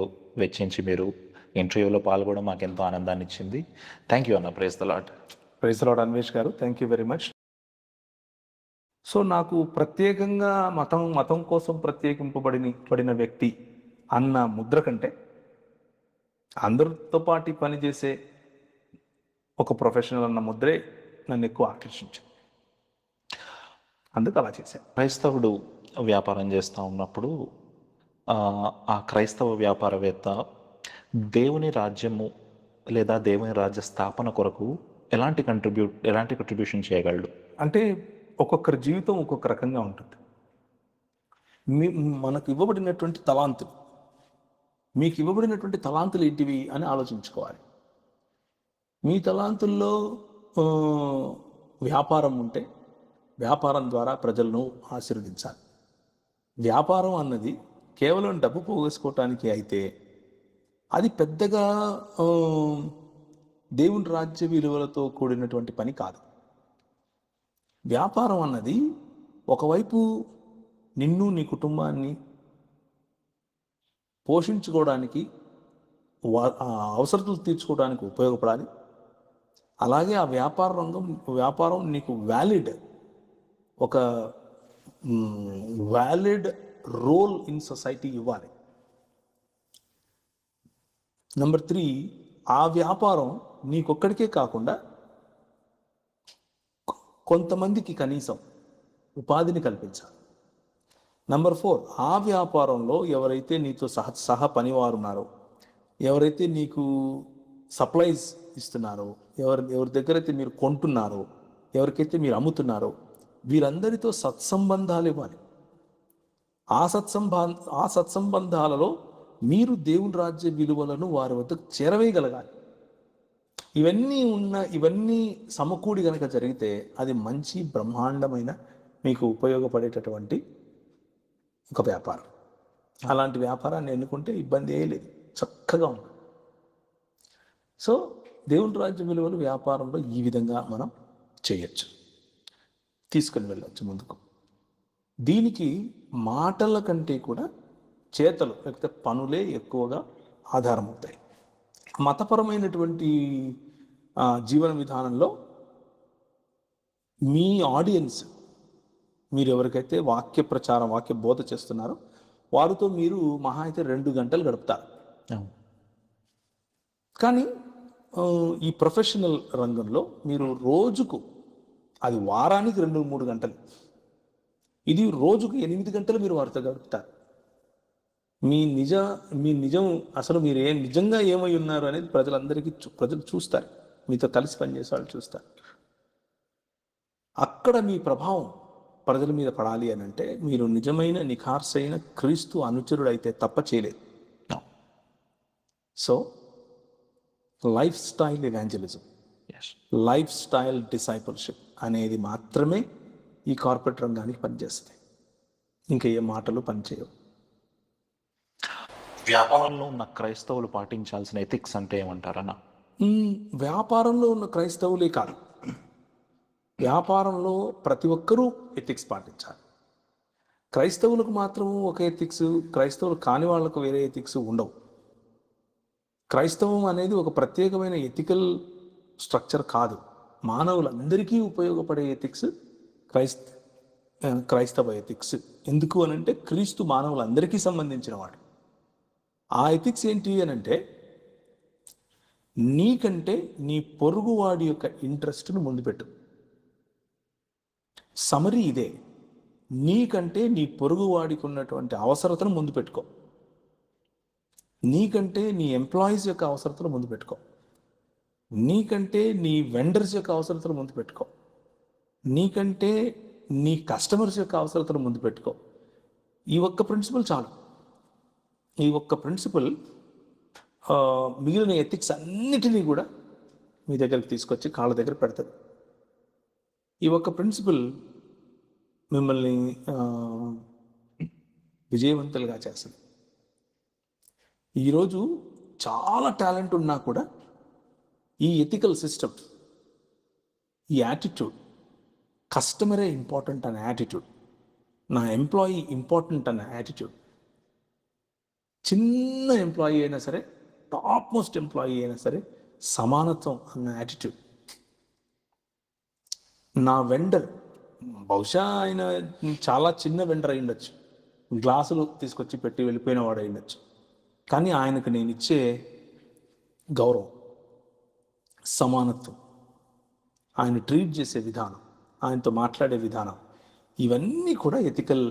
వెచ్చించి మీరు ఇంటర్వ్యూలో పాల్గొనడం మాకు ఎంతో ఆనందాన్ని ఇచ్చింది. థ్యాంక్ యూ అన్న. Praise the Lord. Praise the Lord Anvesh garu, thank you very much. So నాకు ప్రత్యేకంగా మతం కోసం ప్రత్యేకింపబడిన వ్యక్తి అన్న ముద్ర కంటే అందరితో పాటు పనిచేసే ఒక ప్రొఫెషనల్ అన్న ముద్రే నన్ను ఎక్కువ ఆకర్షించింది. అందుకు అలా చేశాను. క్రైస్తవుడు వ్యాపారం చేస్తూ ఉన్నప్పుడు ఆ క్రైస్తవ వ్యాపారవేత్త దేవుని రాజ్యము లేదా దేవుని రాజ్య స్థాపన కొరకు ఎలాంటి కంట్రిబ్యూషన్ చేయగలడు? అంటే ఒక్కొక్కరి జీవితం ఒక్కొక్క రకంగా ఉంటుంది. మనకు ఇవ్వబడినటువంటి తలాంతులు, మీకు ఇవ్వబడినటువంటి తలాంతులు ఏంటివి అని ఆలోచించుకోవాలి. మీ తలాంతుల్లో వ్యాపారం ఉంటే వ్యాపారం ద్వారా ప్రజలను ఆశీర్వదించాలి. వ్యాపారం అన్నది కేవలం డబ్బు పోగేసుకోవటానికి అయితే అది పెద్దగా దేవుని రాజ్య విలువలతో కూడినటువంటి పని కాదు. వ్యాపారం అన్నది ఒకవైపు నిన్ను, నీ కుటుంబాన్ని పోషించుకోవడానికి, అవసరతలు తీర్చుకోవడానికి ఉపయోగపడాలి. అలాగే ఆ వ్యాపారం నీకు ఒక వ్యాలిడ్ రోల్ ఇన్ సొసైటీ ఇవ్వాలి. నెంబర్ 3, ఆ వ్యాపారం నీకొక్కడికే కాకుండా కొంతమందికి కనీసం ఉపాధిని కల్పించాలి. నెంబర్ 4, ఆ వ్యాపారంలో ఎవరైతే నీతో సహ పనివారు ఉన్నారో, ఎవరైతే నీకు సప్లైస్ ఇస్తున్నారో, ఎవరి దగ్గర అయితే మీరు కొంటున్నారో, ఎవరికైతే మీరు అమ్ముతున్నారో, వీరందరితో సత్సంబంధాలు ఇవ్వాలి. ఆ సత్సంబంధాలలో మీరు దేవుని రాజ్య విలువలను వారి వద్దకు చేరవేయగలగాలి. ఇవన్నీ సమకూడి కనుక జరిగితే అది మంచి బ్రహ్మాండమైన మీకు ఉపయోగపడేటటువంటి ఒక వ్యాపారం. అలాంటి వ్యాపారాన్ని ఎన్నుకుంటే ఇబ్బంది ఏ లేదు, చక్కగా ఉంది. సో దేవుని రాజ్య విలువలు వ్యాపారంలో ఈ విధంగా మనం చేయొచ్చు, తీసుకుని వెళ్ళచ్చు ముందుకు. దీనికి మాటల కంటే కూడా చేతలు లేకపోతే పనులే ఎక్కువగా ఆధారం అవుతాయి. మతపరమైనటువంటి జీవన విధానంలో మీ ఆడియన్స్, మీరు ఎవరికైతే వాక్య బోధ చేస్తున్నారో వారితో మీరు మహా అయితే 2 గంటలు గడుపుతారు. కానీ ఈ ప్రొఫెషనల్ రంగంలో మీరు రోజుకు, అది వారానికి 2-3 గంటలు, ఇది రోజుకు 8 గంటలు మీరు వారితో గడుపుతారు. మీ నిజం అసలు మీరు నిజంగా ఏమై ఉన్నారు అనేది ప్రజలు చూస్తారు, మీతో కలిసి పనిచేసే వాళ్ళు చూస్తారు. అక్కడ మీ ప్రభావం ప్రజల మీద పడాలి అని అంటే మీరు నిజమైన నిఖార్సైన క్రీస్తు అనుచరుడు అయితే తప్ప చేయలేదు. So life style evangelism, life style discipleship అనేది మాత్రమే ఈ కార్పొరేట్ రంగానికి పనిచేస్తుంది. ఇంకా ఏ మాటలు పనిచేయవు. వ్యాపారంలో ఉన్న క్రైస్తవులు పాటించాల్సిన ఎథిక్స్ అంటే ఏమంటారన్నా? వ్యాపారంలో ఉన్న క్రైస్తవులే కాదు, వ్యాపారంలో ప్రతి ఒక్కరూ ఎథిక్స్ పాటించాలి. క్రైస్తవులకు మాత్రం ఒక ఎథిక్స్, క్రైస్తవులు కాని వాళ్ళకు వేరే ఎథిక్స్ ఉండవు. క్రైస్తవం అనేది ఒక ప్రత్యేకమైన ఎథికల్ స్ట్రక్చర్ కాదు. మానవులందరికీ ఉపయోగపడే ఎథిక్స్ క్రైస్తవ ఎథిక్స్. ఎందుకు అని అంటే క్రీస్తు మానవులందరికీ సంబంధించిన వాడు. ఆ ఎథిక్స్ ఏంటి అని అంటే, నీకంటే నీ పొరుగువాడి యొక్క ఇంట్రెస్ట్ను ముందు పెట్టు. సమరీ ఇదే. నీకంటే నీ పొరుగువాడికి ఉన్నటువంటి అవసరతను ముందు పెట్టుకో. నీకంటే నీ ఎంప్లాయీస్ యొక్క అవసరతను ముందు పెట్టుకో. నీకంటే నీ వెండర్స్ యొక్క అవసరతను ముందు పెట్టుకో. నీకంటే నీ కస్టమర్స్ యొక్క అవసరతను ముందు పెట్టుకో. ఈ ఒక్క ప్రిన్సిపల్ చాలు. ఈ ఒక్క ప్రిన్సిపల్ మిగిలిన ఎథిక్స్ అన్నిటినీ కూడా మీ దగ్గరికి తీసుకొచ్చి కాళ్ళ దగ్గర పెడతాడు. ఈ ఒక్క ప్రిన్సిపల్ మిమ్మల్ని విజయవంతులుగా చేస్తుంది. ఈరోజు చాలా టాలెంట్ ఉన్నా కూడా ఈ ఎథికల్ సిస్టమ్, ఈ యాటిట్యూడ్, కస్టమరే ఇంపార్టెంట్ అనే యాటిట్యూడ్, నా ఎంప్లాయీ ఇంపార్టెంట్ అనే యాటిట్యూడ్, చిన్న ఎంప్లాయీ అయినా సరే, టాప్ మోస్ట్ ఎంప్లాయీ అయినా సరే సమానత్వం అన్న యాటిట్యూడ్, నా వెండర్ బహుశా ఆయన చాలా చిన్న వెండర్ అయి ఉండొచ్చు, గ్లాసులు తీసుకొచ్చి పెట్టి వెళ్ళిపోయిన వాడు అయి ఉండొచ్చు, కానీ ఆయనకు నేను ఇచ్చే గౌరవం, సమానత్వం, ఆయన ట్రీట్ చేసే విధానం, ఆయనతో మాట్లాడే విధానం, ఇవన్నీ కూడా ఎథికల్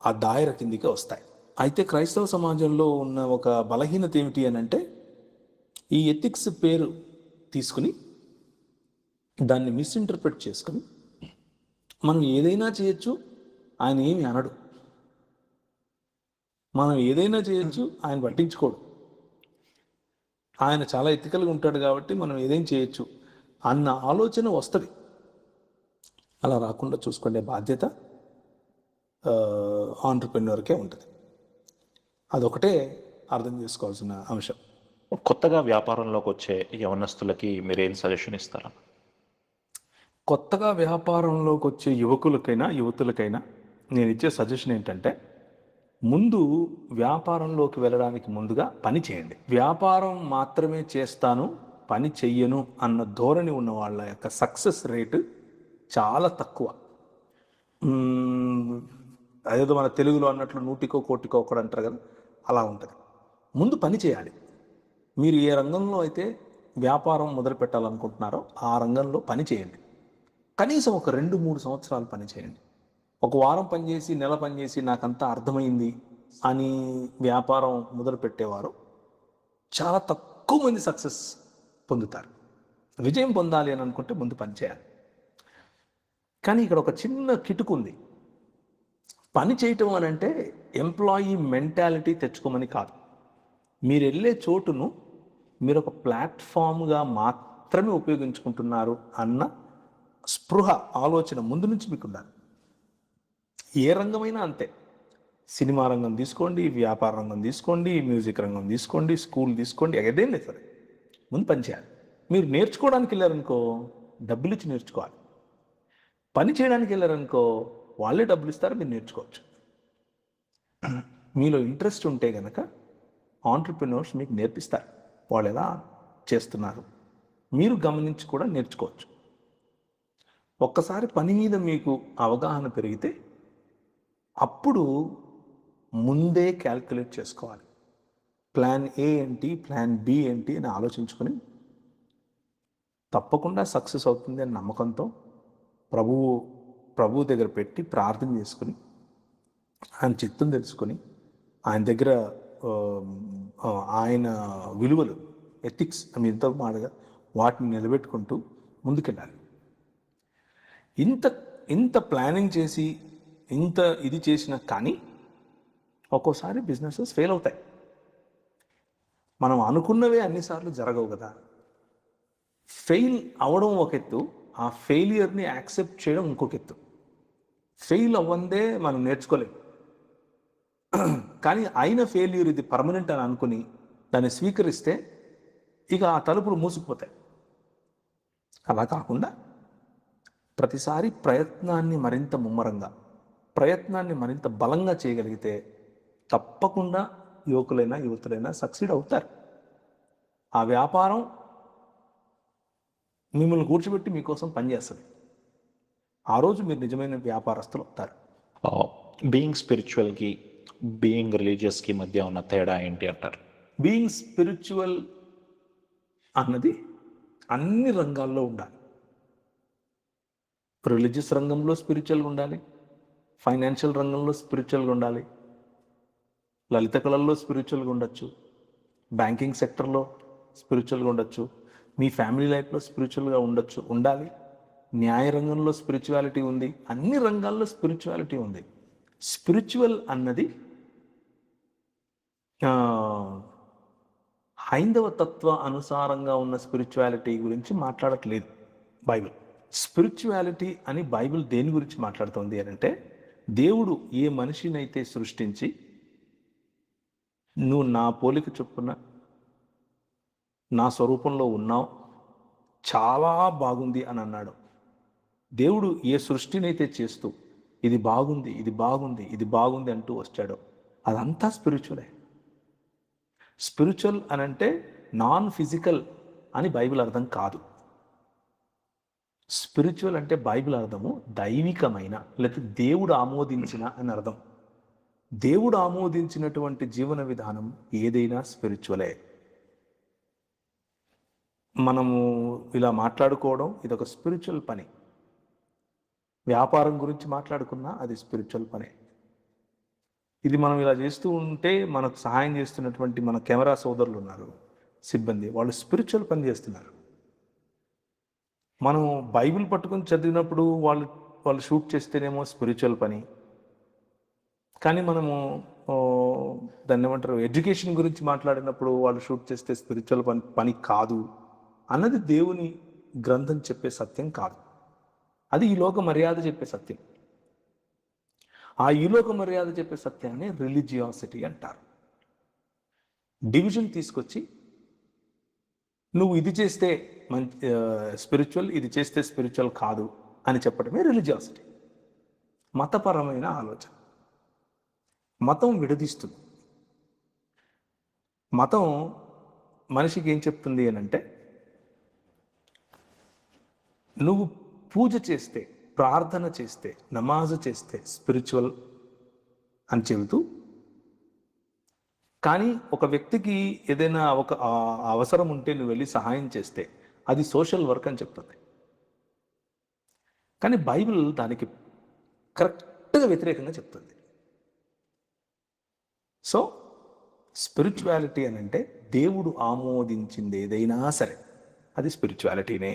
ఆ దాయర కిందికి వస్తాయి. అయితే క్రైస్తవ సమాజంలో ఉన్న ఒక బలహీనత ఏమిటి అని అంటే, ఈ ఎథిక్స్ పేరు తీసుకుని దాన్ని మిస్ఇంటర్ప్రిట్ చేసుకుని మనం ఏదైనా చేయొచ్చు, ఆయన ఏమి అనడు, మనం ఏదైనా చేయొచ్చు, ఆయన పట్టించుకోడు, ఆయన చాలా ఎథికల్గా ఉంటాడు కాబట్టి మనం ఏదైనా చేయొచ్చు అన్న ఆలోచన వస్తుంది. అలా రాకుండా చూసుకునే బాధ్యత ఆంట్రప్రెన్యూర్కే ఉంటుంది. అదొకటే అర్థం చేసుకోవాల్సిన అంశం. కొత్తగా వ్యాపారంలోకి వచ్చే యవనస్తులకి మీరేం సజెషన్ ఇస్తారా? కొత్తగా వ్యాపారంలోకి వచ్చే యువకులకైనా యువతులకైనా నేను ఇచ్చే సజెషన్ ఏంటంటే, ముందు వ్యాపారంలోకి వెళ్ళడానికి ముందుగా పని చేయండి. వ్యాపారం మాత్రమే చేస్తాను, పని చెయ్యను అన్న ధోరణి ఉన్న వాళ్ళ యొక్క సక్సెస్ రేటు చాలా తక్కువ. అదేదో మన తెలుగులో అన్నట్లు 100కో 1,00,00,000 ఒకడు అంటారు కదా, అలా ఉంటుంది. ముందు పని చేయాలి. మీరు ఏ రంగంలో అయితే వ్యాపారం మొదలు పెట్టాలనుకుంటున్నారో ఆ రంగంలో పని చేయండి. కనీసం ఒక 2-3 సంవత్సరాలు పని చేయండి. ఒక వారం పనిచేసి, నెల పనిచేసి నాకంతా అర్థమైంది అని వ్యాపారం మొదలు పెట్టేవారు చాలా తక్కువ మంది సక్సెస్ పొందుతారు. విజయం పొందాలి అని అనుకుంటే ముందు పని చేయాలి. కానీ ఇక్కడ ఒక చిన్న కిటుకు ఉంది. పని చేయటం అని అంటే ఎంప్లాయీ మెంటాలిటీ తెచ్చుకోమని కాదు. మీరు వెళ్ళే చోటును మీరు ఒక ప్లాట్ఫామ్గా మాత్రమే ఉపయోగించుకుంటున్నారు అన్న స్పృహ, ఆలోచన ముందు నుంచి మీకు ఉండాలి. ఏ రంగమైనా అంతే. సినిమా రంగం తీసుకోండి, వ్యాపార రంగం తీసుకోండి, మ్యూజిక్ రంగం తీసుకోండి, స్కూల్ తీసుకోండి, ఏదేం లేదు సరే, ముందు పని చేయాలి. మీరు నేర్చుకోవడానికి వెళ్ళారనుకో డబ్బులు ఇచ్చి నేర్చుకోవాలి. పని చేయడానికి వెళ్ళారనుకో వాళ్ళే డబ్బులు ఇస్తారు, మీరు నేర్చుకోవచ్చు. మీలో ఇంట్రెస్ట్ ఉంటే కనుక ఆంట్రప్రెన్యూర్స్ మీకు నేర్పిస్తారు. వాళ్ళు ఎలా చేస్తున్నారు మీరు గమనించి కూడా నేర్చుకోవచ్చు. ఒక్కసారి పని మీద మీకు అవగాహన పెరిగితే అప్పుడు ముందే క్యాల్కులేట్ చేసుకోవాలి. ప్లాన్ ఏ ఏంటి, ప్లాన్ బి ఏంటి అని ఆలోచించుకొని తప్పకుండా సక్సెస్ అవుతుంది అని నమ్మకంతో ప్రభువు దగ్గర పెట్టి ప్రార్థన చేసుకుని ఆయన చిత్తం తెలుసుకొని ఆయన దగ్గర ఆయన విలువలు, ఎథిక్స్ ఇంత మాటగా వాటిని నిలబెట్టుకుంటూ ముందుకెళ్ళాలి. ఇంత ప్లానింగ్ చేసి ఇంత ఇది చేసినా కానీ ఒక్కోసారి బిజినెసెస్ ఫెయిల్ అవుతాయి. మనం అనుకున్నవే అన్నిసార్లు జరగవు కదా. ఫెయిల్ అవడం ఒక ఎత్తు, ఆ ఫెయిలియర్ని యాక్సెప్ట్ చేయడం ఇంకొక ఎత్తు. ఫెయిల్ అవ్వందే మనం నేర్చుకోలేము. కానీ అయిన ఫెయిల్యూర్ ఇది పర్మనెంట్ అని అనుకుని దాన్ని స్వీకరిస్తే ఇక ఆ తలుపులు మూసుకుపోతాయి. అలా కాకుండా ప్రతిసారి ప్రయత్నాన్ని మరింత ముమ్మరంగా, ప్రయత్నాన్ని మరింత బలంగా చేయగలిగితే తప్పకుండా యువకులైనా యువతులైనా సక్సీడ్ అవుతారు. ఆ వ్యాపారం మిమ్మల్ని కూర్చోబెట్టి మీకోసం పనిచేస్తుంది. ఆ రోజు మీరు నిజమైన వ్యాపారస్తులు అవుతారు. బీయింగ్ స్పిరిచువల్కి బీయింగ్ రిలీజియస్కి మధ్య ఉన్న తేడా ఏంటి అంటారు? బీయింగ్ స్పిరిచువల్ అన్నది అన్ని రంగాల్లో ఉండాలి. రిలీజియస్ రంగంలో స్పిరిచువల్గా ఉండాలి, ఫైనాన్షియల్ రంగంలో స్పిరిచువల్గా ఉండాలి, లలిత కళల్లో స్పిరిచువల్గా ఉండొచ్చు, బ్యాంకింగ్ సెక్టర్లో స్పిరిచువల్గా ఉండొచ్చు, మీ ఫ్యామిలీ లైఫ్లో స్పిరిచువల్గా ఉండాలి. న్యాయ రంగంలో స్పిరిచువాలిటీ ఉంది, అన్ని రంగాల్లో స్పిరిచువాలిటీ ఉంది. స్పిరిచువల్ అన్నది హైందవ తత్వ అనుసారంగా ఉన్న స్పిరిచువాలిటీ గురించి మాట్లాడట్లేదు బైబిల్. స్పిరిచువాలిటీ అని బైబిల్ దేని గురించి మాట్లాడుతుంది అని అంటే, దేవుడు ఏ మనిషినైతే సృష్టించి నువ్వు నా పోలిక చొప్పున నా స్వరూపంలో ఉన్నావు, చాలా బాగుంది అని అన్నాడు. దేవుడు ఏ సృష్టినైతే చేస్తూ ఇది బాగుంది, ఇది బాగుంది, ఇది బాగుంది అంటూ వచ్చాడో అదంతా స్పిరిచువలే. స్పిరిచువల్ అని అంటే నాన్ ఫిజికల్ అని బైబిల్ అర్థం కాదు. స్పిరిచువల్ అంటే బైబిల్ అర్థము దైవికమైన, లేకపోతే దేవుడు ఆమోదించిన అని అర్థం. దేవుడు ఆమోదించినటువంటి జీవన విధానం ఏదైనా స్పిరిచువలే. మనము ఇలా మాట్లాడుకోవడం ఇదొక స్పిరిచువల్ పని. వ్యాపారం గురించి మాట్లాడుకున్నా అది స్పిరిచువల్ పనే. ఇది మనం ఇలా చేస్తూ ఉంటే మనకు సహాయం చేస్తున్నటువంటి మన కెమెరా సోదరులు ఉన్నారు, సిబ్బంది, వాళ్ళు స్పిరిచువల్ పని చేస్తున్నారు. మనం బైబిల్ పట్టుకొని చదివినప్పుడు వాళ్ళు షూట్ చేస్తేనేమో స్పిరిచువల్ పని, కానీ మనము దాన్ని ఏమంటారు, ఎడ్యుకేషన్ గురించి మాట్లాడినప్పుడు వాళ్ళు షూట్ చేస్తే స్పిరిచువల్ పని కాదు అన్నది దేవుని గ్రంథం చెప్పే సత్యం కాదు. అది ఈ లోక మర్యాద చెప్పే సత్యం. ఆ ఈలోక మర్యాద చెప్పే సత్యాన్ని రిలీజియాసిటీ అంటారు. డివిజన్ తీసుకొచ్చి నువ్వు ఇది చేస్తే మంచి స్పిరిచువల్, ఇది చేస్తే స్పిరిచువల్ కాదు అని చెప్పడమే రిలీజియాసిటీ. మతపరమైన ఆలోచన. మతం విడదీస్తుంది. మతం మనిషికి ఏం చెప్తుంది అని అంటే, నువ్వు పూజ చేస్తే, ప్రార్థన చేస్తే, నమాజు చేస్తే స్పిరిచువల్ అని చెబుతూ, కానీ ఒక వ్యక్తికి ఏదైనా ఒక అవసరం ఉంటే నువ్వు వెళ్ళి సహాయం చేస్తే అది సోషల్ వర్క్ అని చెప్తుంది. కానీ బైబిల్ దానికి కరెక్ట్గా వ్యతిరేకంగా చెప్తుంది. సో స్పిరిచువాలిటీ అని అంటే దేవుడు ఆమోదించింది ఏదైనా సరే అది స్పిరిచువాలిటీనే.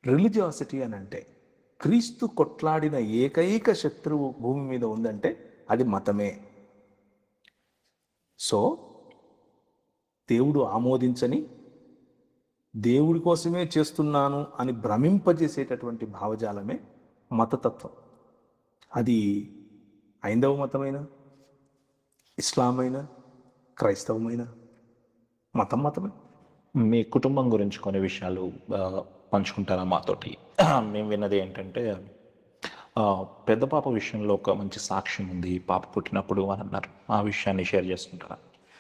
రిలీజియాసిటీ అని అంటే క్రీస్తు కొట్లాడిన ఏకైక శత్రువు భూమి మీద ఉందంటే అది మతమే. సో దేవుడు ఆమోదించని, దేవుడి కోసమే చేస్తున్నాను అని భ్రమింపజేసేటటువంటి భావజాలమే మతతత్వం. అది హైందవ మతమైన, ఇస్లామైన, క్రైస్తవమైన, మతమే. మీ కుటుంబం గురించి కొన్ని విషయాలు పంచుకుంటారా మాతోటి? మేము విన్నది ఏంటంటే, పెద్ద పాప విషయంలో ఒక మంచి సాక్ష్యం ఉంది, పాప పుట్టినప్పుడు అని అన్నారు. ఆ విషయాన్ని షేర్ చేసుకుంటారా?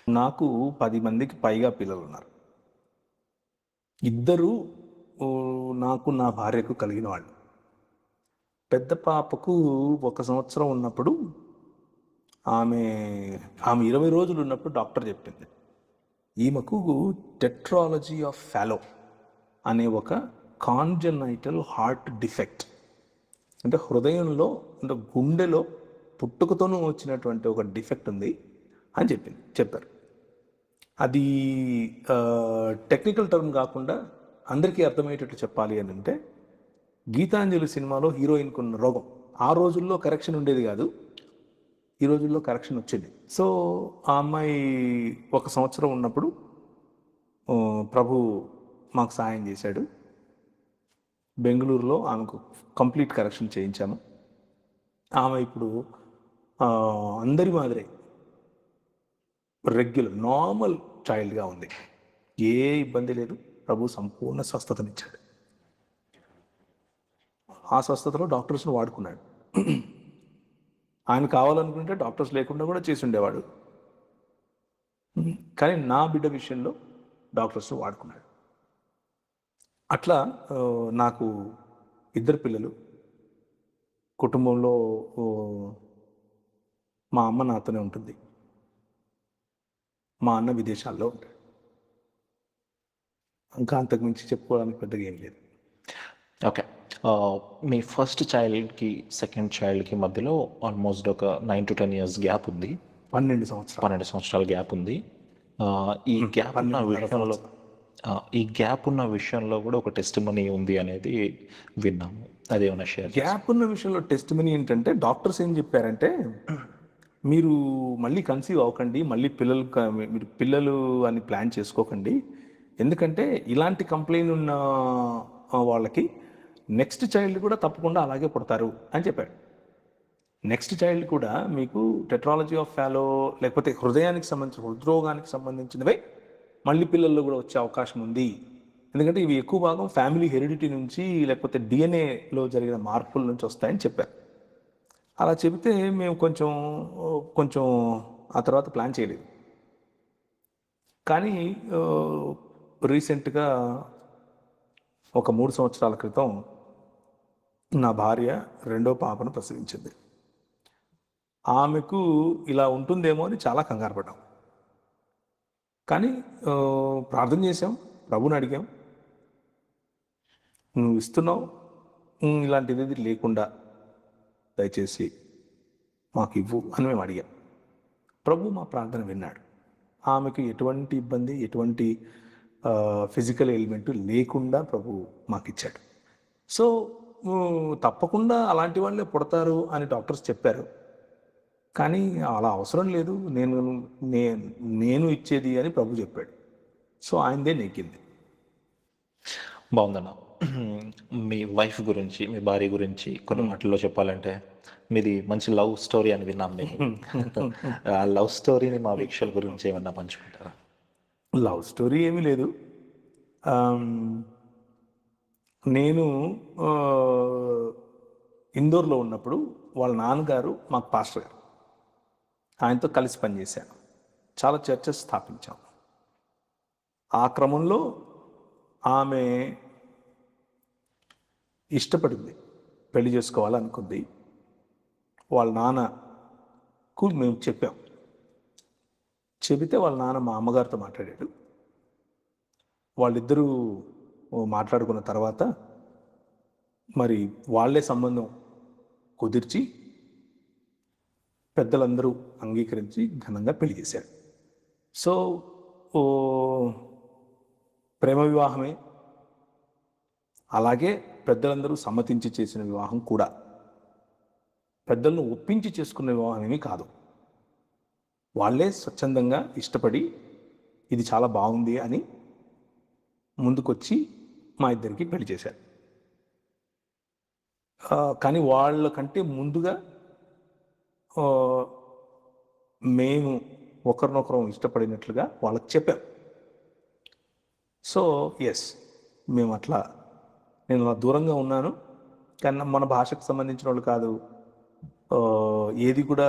నాకు 10 మందికి పైగా పిల్లలు ఉన్నారు. ఇద్దరు నాకు నా భార్యకు కలిగిన వాళ్ళు. పెద్ద పాపకు 1 సంవత్సరం ఉన్నప్పుడు ఆమె 20 రోజులు ఉన్నప్పుడు డాక్టర్ చెప్పింది, ఈమెకు టెట్రాలజీ ఆఫ్ ఫాలో అనే ఒక కాంజనైటల్ హార్ట్ డిఫెక్ట్, అంటే హృదయంలో, అంటే గుండెలో పుట్టుకతోనూ వచ్చినటువంటి ఒక డిఫెక్ట్ ఉంది అని చెప్పారు. అది టెక్నికల్ టర్మ్ కాకుండా అందరికీ అర్థమయ్యేటట్లు చెప్పాలి అని అంటే, గీతాంజలి సినిమాలో హీరోయిన్కి ఉన్న రోగం, ఆ రోజుల్లో కరెక్షన్ ఉండేది కాదు, ఈ రోజుల్లో కరెక్షన్ వచ్చింది. సో ఆ అమ్మాయి 1 సంవత్సరం ఉన్నప్పుడు ప్రభు మాకు సహాయం చేశాడు. బెంగళూరులో ఆమెకు కంప్లీట్ కరెక్షన్ చేయించాము. ఆమె ఇప్పుడు అందరి మాదిరే రెగ్యులర్ నార్మల్ చైల్డ్గా ఉంది. ఏ ఇబ్బంది లేదు. ప్రభు సంపూర్ణ స్వస్థతనిచ్చాడు. ఆ స్వస్థతలో డాక్టర్స్ను వాడుకున్నాడు. ఆయన కావాలనుకుంటే డాక్టర్స్ లేకుండా కూడా చేసి ఉండేవాడు. కానీ నా బిడ్డ విషయంలో డాక్టర్స్ వాడుకున్నాడు. అట్లా నాకు 2 పిల్లలు, కుటుంబంలో మా అమ్మ నాతోనే ఉంటుంది. మా అన్న విదేశాల్లో ఉంటాడు. ఇంకా అంతకుమించి చెప్పుకోవడానికి పెద్దగా ఏం లేదు. ఓకే. మీ ఫస్ట్ చైల్డ్‌కి, సెకండ్ చైల్డ్‌కి మధ్యలో ఆల్మోస్ట్ ఒక 9-10 ఇయర్స్ గ్యాప్ ఉంది. 12 సంవత్సరాలు. 12 సంవత్సరాల గ్యాప్ ఉంది. ఈ గ్యాప్ ఉన్న 12.5 విషయంలో సంవత్సరాలు. ఈ గ్యాప్ ఉన్న విషయంలో కూడా ఒక టెస్టిమనీ ఉంది అనేది విన్నాము. అదేమన్నా షేర్ చేస్తారా? గ్యాప్ ఉన్న విషయంలో టెస్టిమనీ ఏంటంటే డాక్టర్స్ ఏం చెప్పారంటే, మీరు మళ్ళీ కన్సీవ్ అవ్వకండి, మళ్ళీ మీరు పిల్లలు అని ప్లాన్ చేసుకోకండి. ఎందుకంటే ఇలాంటి కంప్లైంట్ ఉన్న వాళ్ళకి నెక్స్ట్ చైల్డ్ కూడా తప్పకుండా అలాగే పుడతారు అని చెప్పాడు. నెక్స్ట్ చైల్డ్ కూడా మీకు టెట్రాలజీ ఆఫ్ ఫాలో లేకపోతే హృద్రోగానికి సంబంధించినవే మళ్ళీ పిల్లల్లో కూడా వచ్చే అవకాశం ఉంది. ఎందుకంటే ఇవి ఎక్కువ భాగం ఫ్యామిలీ హెరిడిటీ నుంచి లేకపోతే డిఎన్ఏలో జరిగిన మార్పుల నుంచి వస్తాయని చెప్పారు. అలా చెబితే మేము కొంచెం కొంచెం ఆ తర్వాత ప్లాన్ చేయలేదు. కానీ రీసెంట్గా ఒక 3 సంవత్సరాల క్రితం నా భార్య రెండో పాపను ప్రసవించింది. ఆమెకు ఇలా ఉంటుందేమో అని చాలా కంగారు పడ్డాం. కానీ ప్రార్థన చేసాం, ప్రభుని అడిగాం, నువ్వు ఇస్తున్నావు, ఇలాంటిది లేకుండా దయచేసి మాకు ఇవ్వు అని మేము అడిగాం. ప్రభు మా ప్రార్థన విన్నాడు. ఆమెకు ఎటువంటి ఇబ్బంది, ఎటువంటి ఫిజికల్ ఎలిమెంట్ లేకుండా ప్రభు మాకు ఇచ్చాడు. సో తప్పకుండా అలాంటి వాళ్ళే పుడతారు అని డాక్టర్స్ చెప్పారు. కానీ అలా అవసరం లేదు, నేను ఇచ్చేది అని ప్రభు చెప్పాడు. సో ఆయనదే నెగ్గింది. బాగుందన్న. మీ వైఫ్ గురించి, మీ భార్య గురించి కొన్ని మాటల్లో చెప్పాలంటే, మీది మంచి లవ్ స్టోరీ అని విన్నాం మేము. ఆ లవ్ స్టోరీని మా వీక్షల గురించి ఏమన్నా పంచుకుంటారా? లవ్ స్టోరీ ఏమీ లేదు. నేను ఇందోర్లో ఉన్నప్పుడు వాళ్ళ నాన్నగారు మాకు పాస్టర్ గారు, ఆయనతో కలిసి పనిచేశాను. చాలా చర్చెస్ స్థాపించాం. ఆ క్రమంలో ఆమె ఇష్టపడింది, పెళ్లి చేసుకోవాలనుకుంది. వాళ్ళ నాన్నకు మేము చెప్పాం. చెబితే వాళ్ళ నాన్న మా అమ్మగారితో మాట్లాడాడు. వాళ్ళిద్దరూ మాట్లాడుకున్న తర్వాత మరి వాళ్ళే సంబంధం కుదిర్చి పెద్దలందరూ అంగీకరించి ఘనంగా పెళ్లి చేశారు. సో ప్రేమ వివాహమే, అలాగే పెద్దలందరూ సమ్మతించి చేసిన వివాహం కూడా. పెద్దలను ఒప్పించి చేసుకున్న వివాహం ఏమీ కాదు. వాళ్ళే స్వచ్ఛందంగా ఇష్టపడి ఇది చాలా బాగుంది అని ముందుకొచ్చి మా ఇద్దరికి పెళ్లి చేశారు. కానీ వాళ్ళకంటే ముందుగా మేము ఒకరినొకరం ఇష్టపడినట్లుగా వాళ్ళకి చెప్పాం. సో ఎస్, మేము అట్లా, నేను అలా దూరంగా ఉన్నాను, కానీ మన భాషకు సంబంధించిన వాళ్ళు కాదు, ఏది కూడా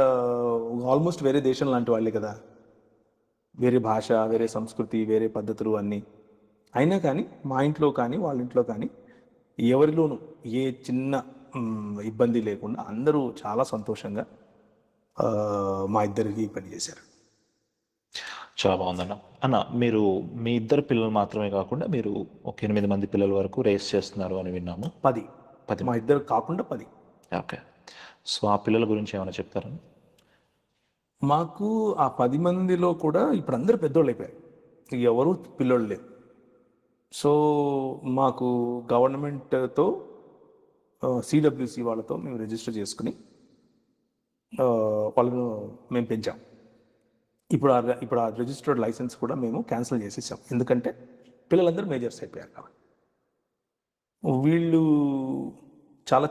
ఆల్మోస్ట్ వేరే దేశం లాంటి వాళ్ళే కదా, వేరే భాష, వేరే సంస్కృతి, వేరే పద్ధతులు అన్నీ. అయినా కానీ మా ఇంట్లో కానీ వాళ్ళ ఇంట్లో కానీ ఎవరిలోనూ ఏ చిన్న ఇబ్బంది లేకుండా అందరూ చాలా సంతోషంగా మా ఇద్దరికి పని చేశారు. చాలా బాగుందన్న. అన్న, మీరు మీ ఇద్దరు పిల్లలు మాత్రమే కాకుండా మీరు ఒక 8 మంది పిల్లల వరకు రేస్ చేస్తున్నారు అని విన్నాము. 10 మా ఇద్దరు కాకుండా 10. ఓకే. సో ఆ పిల్లల గురించి ఏమైనా చెప్తారా? మాకు ఆ 10 మందిలో కూడా ఇప్పుడు అందరూ పెద్దోళ్ళు అయిపోయారు, ఎవరు పిల్లోళ్ళు లేరు. సో మాకు గవర్నమెంట్తో సిడబ్ల్యూసి వాళ్ళతో మేము రిజిస్టర్ చేసుకుని వాళ్ళను మేము పెంచాం. ఇప్పుడు ఆ రిజిస్టర్డ్ లైసెన్స్ కూడా మేము క్యాన్సిల్ చేసేసాం, ఎందుకంటే పిల్లలందరూ మేజర్స్ అయిపోయారు కాబట్టి. వీళ్ళు చాలా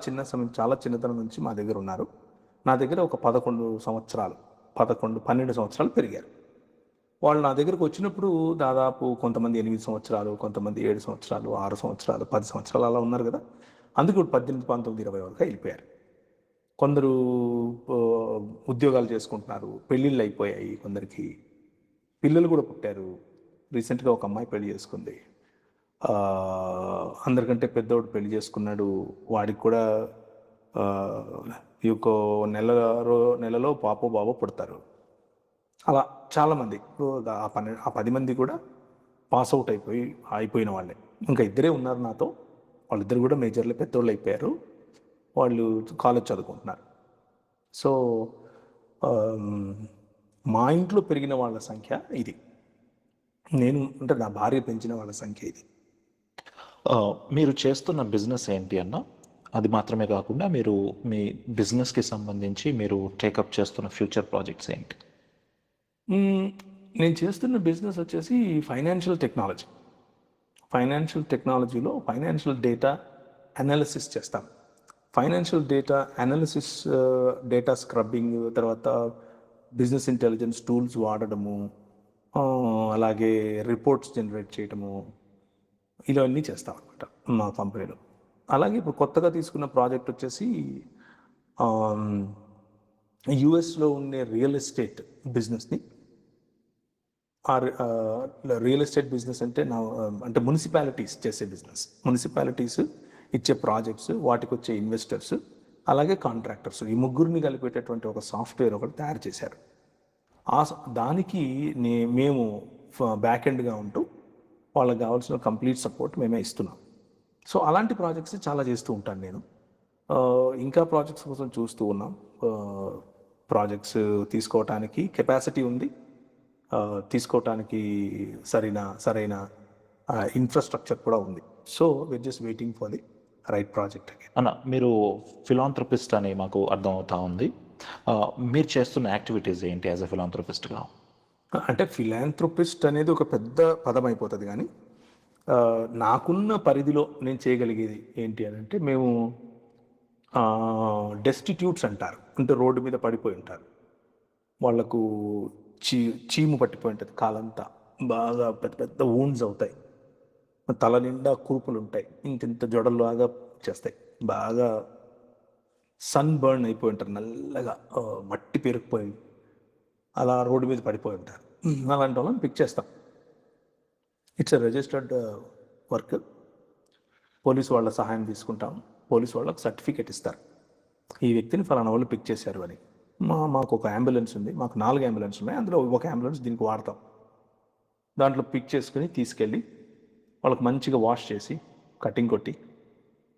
చిన్నతనం నుంచి మా దగ్గర ఉన్నారు. నా దగ్గర ఒక 12 సంవత్సరాలు పెరిగారు. వాళ్ళు నా దగ్గరకు వచ్చినప్పుడు దాదాపు కొంతమంది 8 సంవత్సరాలు, కొంతమంది 7 సంవత్సరాలు, 6 సంవత్సరాలు, 10 సంవత్సరాలు అలా ఉన్నారు కదా. అందుకు 18, 19, 20 వరకు వెళ్ళిపోయారు. కొందరు ఉద్యోగాలు చేసుకుంటున్నారు, పెళ్ళిళ్ళు అయిపోయాయి, కొందరికి పిల్లలు కూడా పుట్టారు. రీసెంట్గా ఒక అమ్మాయి పెళ్లి చేసుకుంది. అందరికంటే పెద్దోడు పెళ్లి చేసుకున్నాడు, వాడికి కూడా ఇంకో నెలలో పాపో బాబో పుడతారు. అలా చాలామంది ఇప్పుడు ఆ 10 మంది కూడా పాస్ అవుట్ అయిపోయిన వాళ్ళే. ఇంకా ఇద్దరే ఉన్నారు నాతో. వాళ్ళిద్దరు కూడా మేజర్లో పెద్దోళ్ళు అయిపోయారు. వాళ్ళు కాలేజ్ చదువుకుంటున్నారు. సో ఆమ్, మా ఇంట్లో పెరిగిన వాళ్ళ సంఖ్య ఇది. నేను అంటే నా భార్య పెంచిన వాళ్ళ సంఖ్య ఇది. మీరు చేస్తున్న బిజినెస్ ఏంటి అన్న? అది మాత్రమే కాకుండా మీరు మీ బిజినెస్కి సంబంధించి మీరు టేకప్ చేస్తున్న ఫ్యూచర్ ప్రాజెక్ట్స్ ఏంటి? మ్మ్, నేను చేస్తున్న బిజినెస్ వచ్చేసి ఫైనాన్షియల్ టెక్నాలజీ. ఫైనాన్షియల్ టెక్నాలజీలో ఫైనాన్షియల్ డేటా అనాలిసిస్ చేస్తాం. Financial data analysis, data scrubbing, తర్వాత బిజినెస్ ఇంటెలిజెన్స్ టూల్స్ వాడడము, ఆ, అలాగే రిపోర్ట్స్ జనరేట్ చేయడము, ఇవన్నీ చేస్తాం అనమాట మా కంపెనీలో. అలాగే ఇప్పుడు కొత్తగా తీసుకున్న ప్రాజెక్ట్ వచ్చేసి యుఎస్లో ఉండే రియల్ ఎస్టేట్ బిజినెస్ని. రియల్ ఎస్టేట్ బిజినెస్ అంటే అంటే మున్సిపాలిటీస్ చేసే బిజినెస్. మున్సిపాలిటీస్ ఇచ్చే ప్రాజెక్ట్స్, వాటికి వచ్చే ఇన్వెస్టర్స్, అలాగే కాంట్రాక్టర్స్, ఈ ముగ్గురిని కలిపేటటువంటి ఒక సాఫ్ట్వేర్ ఒకటి తయారు చేశారు. దానికి మేము బ్యాక్ ఎండ్గా ఉంటూ వాళ్ళకి కావాల్సిన కంప్లీట్ సపోర్ట్ మేమే ఇస్తున్నాం. సో అలాంటి ప్రాజెక్ట్స్ చాలా చేస్తూ ఉంటాను నేను. ఇంకా ప్రాజెక్ట్స్ కోసం చూస్తూ ఉన్నాం. ప్రాజెక్ట్స్ తీసుకోవటానికి కెపాసిటీ ఉంది, తీసుకోవటానికి సరైన ఇన్ఫ్రాస్ట్రక్చర్ కూడా ఉంది. So we're just waiting for the right project. అన్న, మీరు ఫిలాంథ్రపిస్ట్ అని మాకు అర్థమవుతా ఉంది. మీరు చేస్తున్న యాక్టివిటీస్ ఏంటి యాజ్ అ ఫిలాంథ్రపిస్ట్గా? అంటే ఫిలాంథ్రోపిస్ట్ అనేది ఒక పెద్ద పదం అయిపోతుంది, కానీ నాకున్న పరిధిలో నేను చేయగలిగేది ఏంటి అని అంటే, మేము డెస్టిట్యూట్స్ అంటారు, అంటే రోడ్డు మీద పడిపోయి ఉంటారు, వాళ్లకు చీము పట్టిపోయి ఉంటుంది, కాలంతా బాగా పెద్ద పెద్ద వూండ్స్ అవుతాయి, తల నిండా కురుపులు ఉంటాయి, ఇంత జొడల్లాగా చేస్తాయి, బాగా సన్ బర్న్ అయిపోయి ఉంటారు, నల్లగా మట్టి పేరుకుపోయి అలా రోడ్డు మీద పడిపోయి ఉంటారు. అలాంటి వాళ్ళని పిక్ చేస్తాం. It's a registered work. Police వాళ్ళ సహాయం తీసుకుంటాం. పోలీసు వాళ్ళకి సర్టిఫికేట్ ఇస్తారు, ఈ వ్యక్తిని ఫలానా వాళ్ళు పిక్ చేశారు అని. మాకు ఒక అంబులెన్స్ ఉంది, మాకు 4 అంబులెన్స్ ఉన్నాయి, అందులో ఒక అంబులెన్స్ దీనికి వాడతాం. దాంట్లో పిక్ చేసుకుని తీసుకెళ్ళి వాళ్ళకి మంచిగా వాష్ చేసి కటింగ్ కొట్టి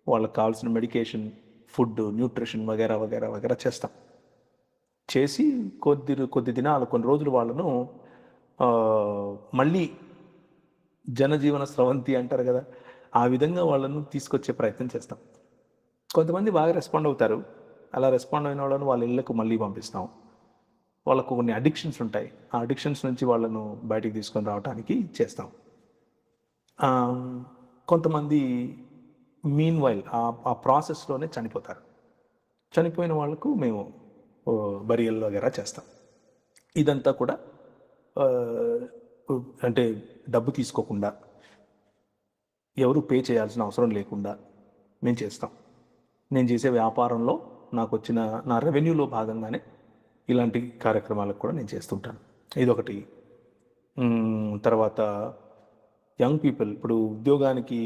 వాళ్ళకి కావాల్సిన మెడికేషన్, ఫుడ్, న్యూట్రిషన్ వగేరా వగేరా వగేరా చేస్తాం. చేసి కొద్ది దినాలు, కొన్ని రోజులు వాళ్ళను మళ్ళీ జనజీవన స్రవంతి అంటారు కదా, ఆ విధంగా వాళ్ళను తీసుకొచ్చే ప్రయత్నం చేస్తాం. కొంతమంది బాగా రెస్పాండ్ అవుతారు. అలా రెస్పాండ్ అయిన వాళ్ళను వాళ్ళ ఇళ్ళకు మళ్ళీ పంపిస్తాం. వాళ్ళకు కొన్ని అడిక్షన్స్ ఉంటాయి, ఆ అడిక్షన్స్ నుంచి వాళ్ళను బయటికి తీసుకొని రావడానికి చేస్తాం. కొంతమంది మీన్ వైల్ ఆ ప్రాసెస్లోనే చనిపోతారు. చనిపోయిన వాళ్ళకు మేము బరియల్ వగేరా చేస్తాం. ఇదంతా కూడా అంటే డబ్బు తీసుకోకుండా, ఎవరు పే చేయాల్సిన అవసరం లేకుండా మేము చేస్తాం. నేను చేసే వ్యాపారంలో నాకు వచ్చిన నా రెవెన్యూలో భాగంగానే ఇలాంటి కార్యక్రమాలకు కూడా నేను చేస్తుంటాను. ఇదొకటి. తర్వాత యంగ్ పీపుల్, ఇప్పుడు ఉద్యోగానికి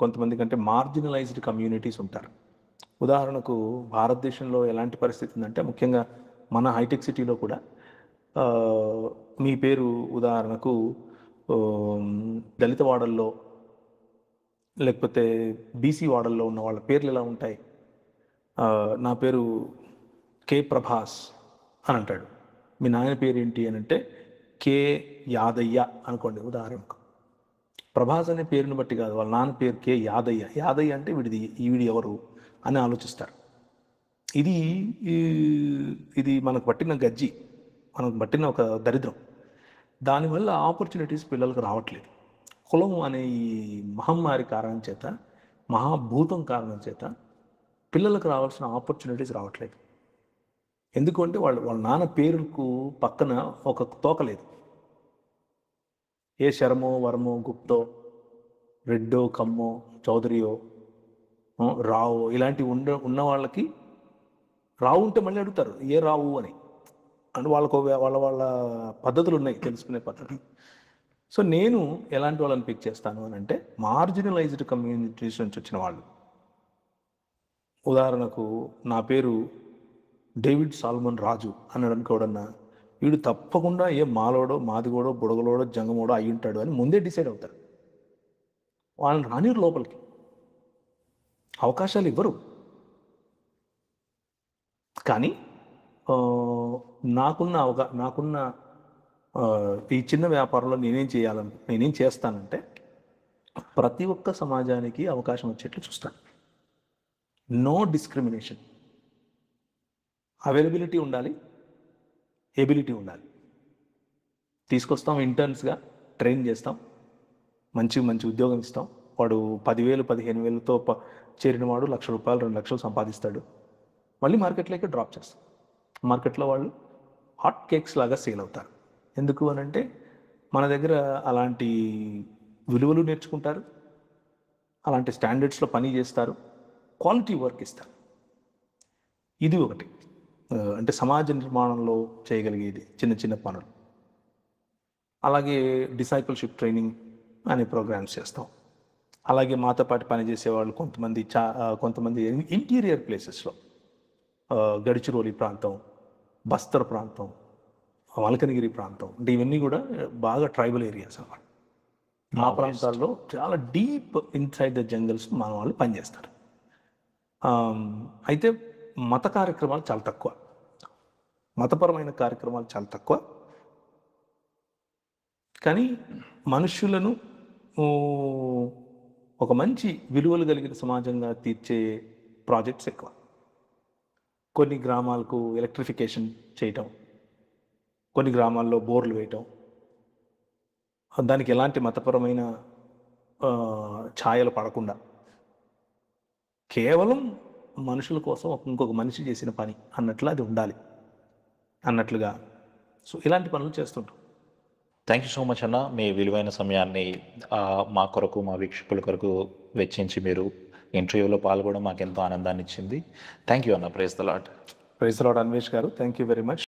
కొంతమంది కంటే మార్జినలైజ్డ్ కమ్యూనిటీస్ ఉంటారు. ఉదాహరణకు భారతదేశంలో ఎలాంటి పరిస్థితి ఉందంటే, ముఖ్యంగా మన హైటెక్ సిటీలో కూడా మీ పేరు ఉదాహరణకు దళిత వాడల్లో లేకపోతే బీసీ వాడల్లో ఉన్న వాళ్ళ పేర్లు ఎలా ఉంటాయి? నా పేరు కే ప్రభాస్ అని అంటాడు. మీ నాయన పేరు ఏంటి అని అంటే కే యాదయ్య అనుకోండి ఉదాహరణకు. ప్రభాస్ అనే పేరుని బట్టి కాదు, వాళ్ళ నాన్న పేరు కే యాదయ్య. యాదయ్య అంటే వీడి ఎవరు అని ఆలోచిస్తారు. ఇది మనకు పట్టిన గజ్జి, మనకు పట్టిన ఒక దరిద్రం. దానివల్ల ఆపర్చునిటీస్ పిల్లలకు రావట్లేదు. కులం అనే ఈ మహమ్మారి కారణం చేత, మహాభూతం కారణం చేత పిల్లలకు రావాల్సిన ఆపర్చునిటీస్ రావట్లేదు. ఎందుకంటే వాళ్ళ నాన్న పేరుకు పక్కన ఒక తోకలేదు. ఏ శరమో, వర్మో, గుప్తో, రెడ్డో, కమ్మో, చౌదరియో, రావు ఇలాంటివి ఉన్న వాళ్ళకి రావు ఉంటే మళ్ళీ అడుగుతారు ఏ రావు అని. అంటే వాళ్ళ పద్ధతులు ఉన్నాయి, తెలుసుకునే పద్ధతి. సో నేను ఎలాంటి వాళ్ళని పిక్ చేస్తాను అని అంటే, మార్జినలైజ్డ్ కమ్యూనిటీస్ నుంచి వచ్చిన వాళ్ళు, ఉదాహరణకు నా పేరు డేవిడ్ సాల్మన్ రాజు అన్నాడు అనుకోడన్నా, వీడు తప్పకుండా ఏ మాలోడో మాదిగోడో బుడగలోడో జంగమోడో అయి ఉంటాడు అని ముందే డిసైడ్ అవుతారు. వాళ్ళని రానిరు లోపలికి, అవకాశాలు ఇవ్వరు. కానీ నాకున్న ఈ చిన్న వ్యాపారంలో నేనేం చేస్తానంటే ప్రతి ఒక్క సమాజానికి అవకాశం వచ్చేట్లు చూస్తాను. No discrimination. అవైలబిలిటీ ఉండాలి, ఎబిలిటీ ఉండాలి. తీసుకొస్తాం, ఇంటర్న్స్గా ట్రైన్ చేస్తాం, మంచి ఉద్యోగం ఇస్తాం. వాడు 10,000 15,000తో చేరిన వాడు ₹1,00,000 2,00,000 సంపాదిస్తాడు. మళ్ళీ మార్కెట్లోకి డ్రాప్ చేస్తాం. మార్కెట్లో వాళ్ళు హాట్ కేక్స్ లాగా సేల్ అవుతారు. ఎందుకు అనంటే మన దగ్గర అలాంటి విలువలు నేర్చుకుంటారు, అలాంటి స్టాండర్డ్స్లో పని చేస్తారు, క్వాలిటీ వర్క్ ఇస్తారు. ఇది ఒకటి. అంటే సమాజ నిర్మాణంలో చేయగలిగేది చిన్న చిన్న పనులు. అలాగే డిసైపుల్షిప్ ట్రైనింగ్ అనే ప్రోగ్రామ్స్ చేస్తాం. అలాగే మాతో పాటు పనిచేసేవాళ్ళు కొంతమంది ఇంటీరియర్ ప్లేసెస్లో, గడిచిరోలి ప్రాంతం, బస్తర్ ప్రాంతం, మల్కనగిరి ప్రాంతం, అంటే ఇవన్నీ కూడా బాగా ట్రైబల్ ఏరియాస్ అన్నమాట. ఆ ప్రాంతాల్లో చాలా డీప్ ఇన్సైడ్ ద జంగల్స్ మన వాళ్ళు పనిచేస్తారు. అయితే మత కార్యక్రమాలు చాలా తక్కువ, మతపరమైన కార్యక్రమాలు చాలా తక్కువ. కానీ మనుష్యులను ఒక మంచి విలువలు కలిగిన సమాజంగా తీర్చే ప్రాజెక్ట్స్ ఎక్కువ. కొన్ని గ్రామాలకు ఎలక్ట్రిఫికేషన్ చేయటం, కొన్ని గ్రామాల్లో బోర్లు వేయటం, దానికి ఎలాంటి మతపరమైన ఛాయలు పడకుండా కేవలం మనుషుల కోసం ఇంకొక మనిషి చేసిన పని అన్నట్లు అది ఉండాలి అన్నట్లుగా. సో ఇలాంటి పనులు చేస్తుంటాం. థ్యాంక్ యూ సో మచ్ అన్న. మీ విలువైన సమయాన్ని మా కొరకు, మా వీక్షకుల కొరకు వెచ్చించి మీరు ఇంటర్వ్యూలో పాల్గొనడం మాకు ఎంతో ఆనందాన్ని ఇచ్చింది. థ్యాంక్ యూ అన్న. Praise the Lord. Praise the Lord Anvesh garu. Thank you very much.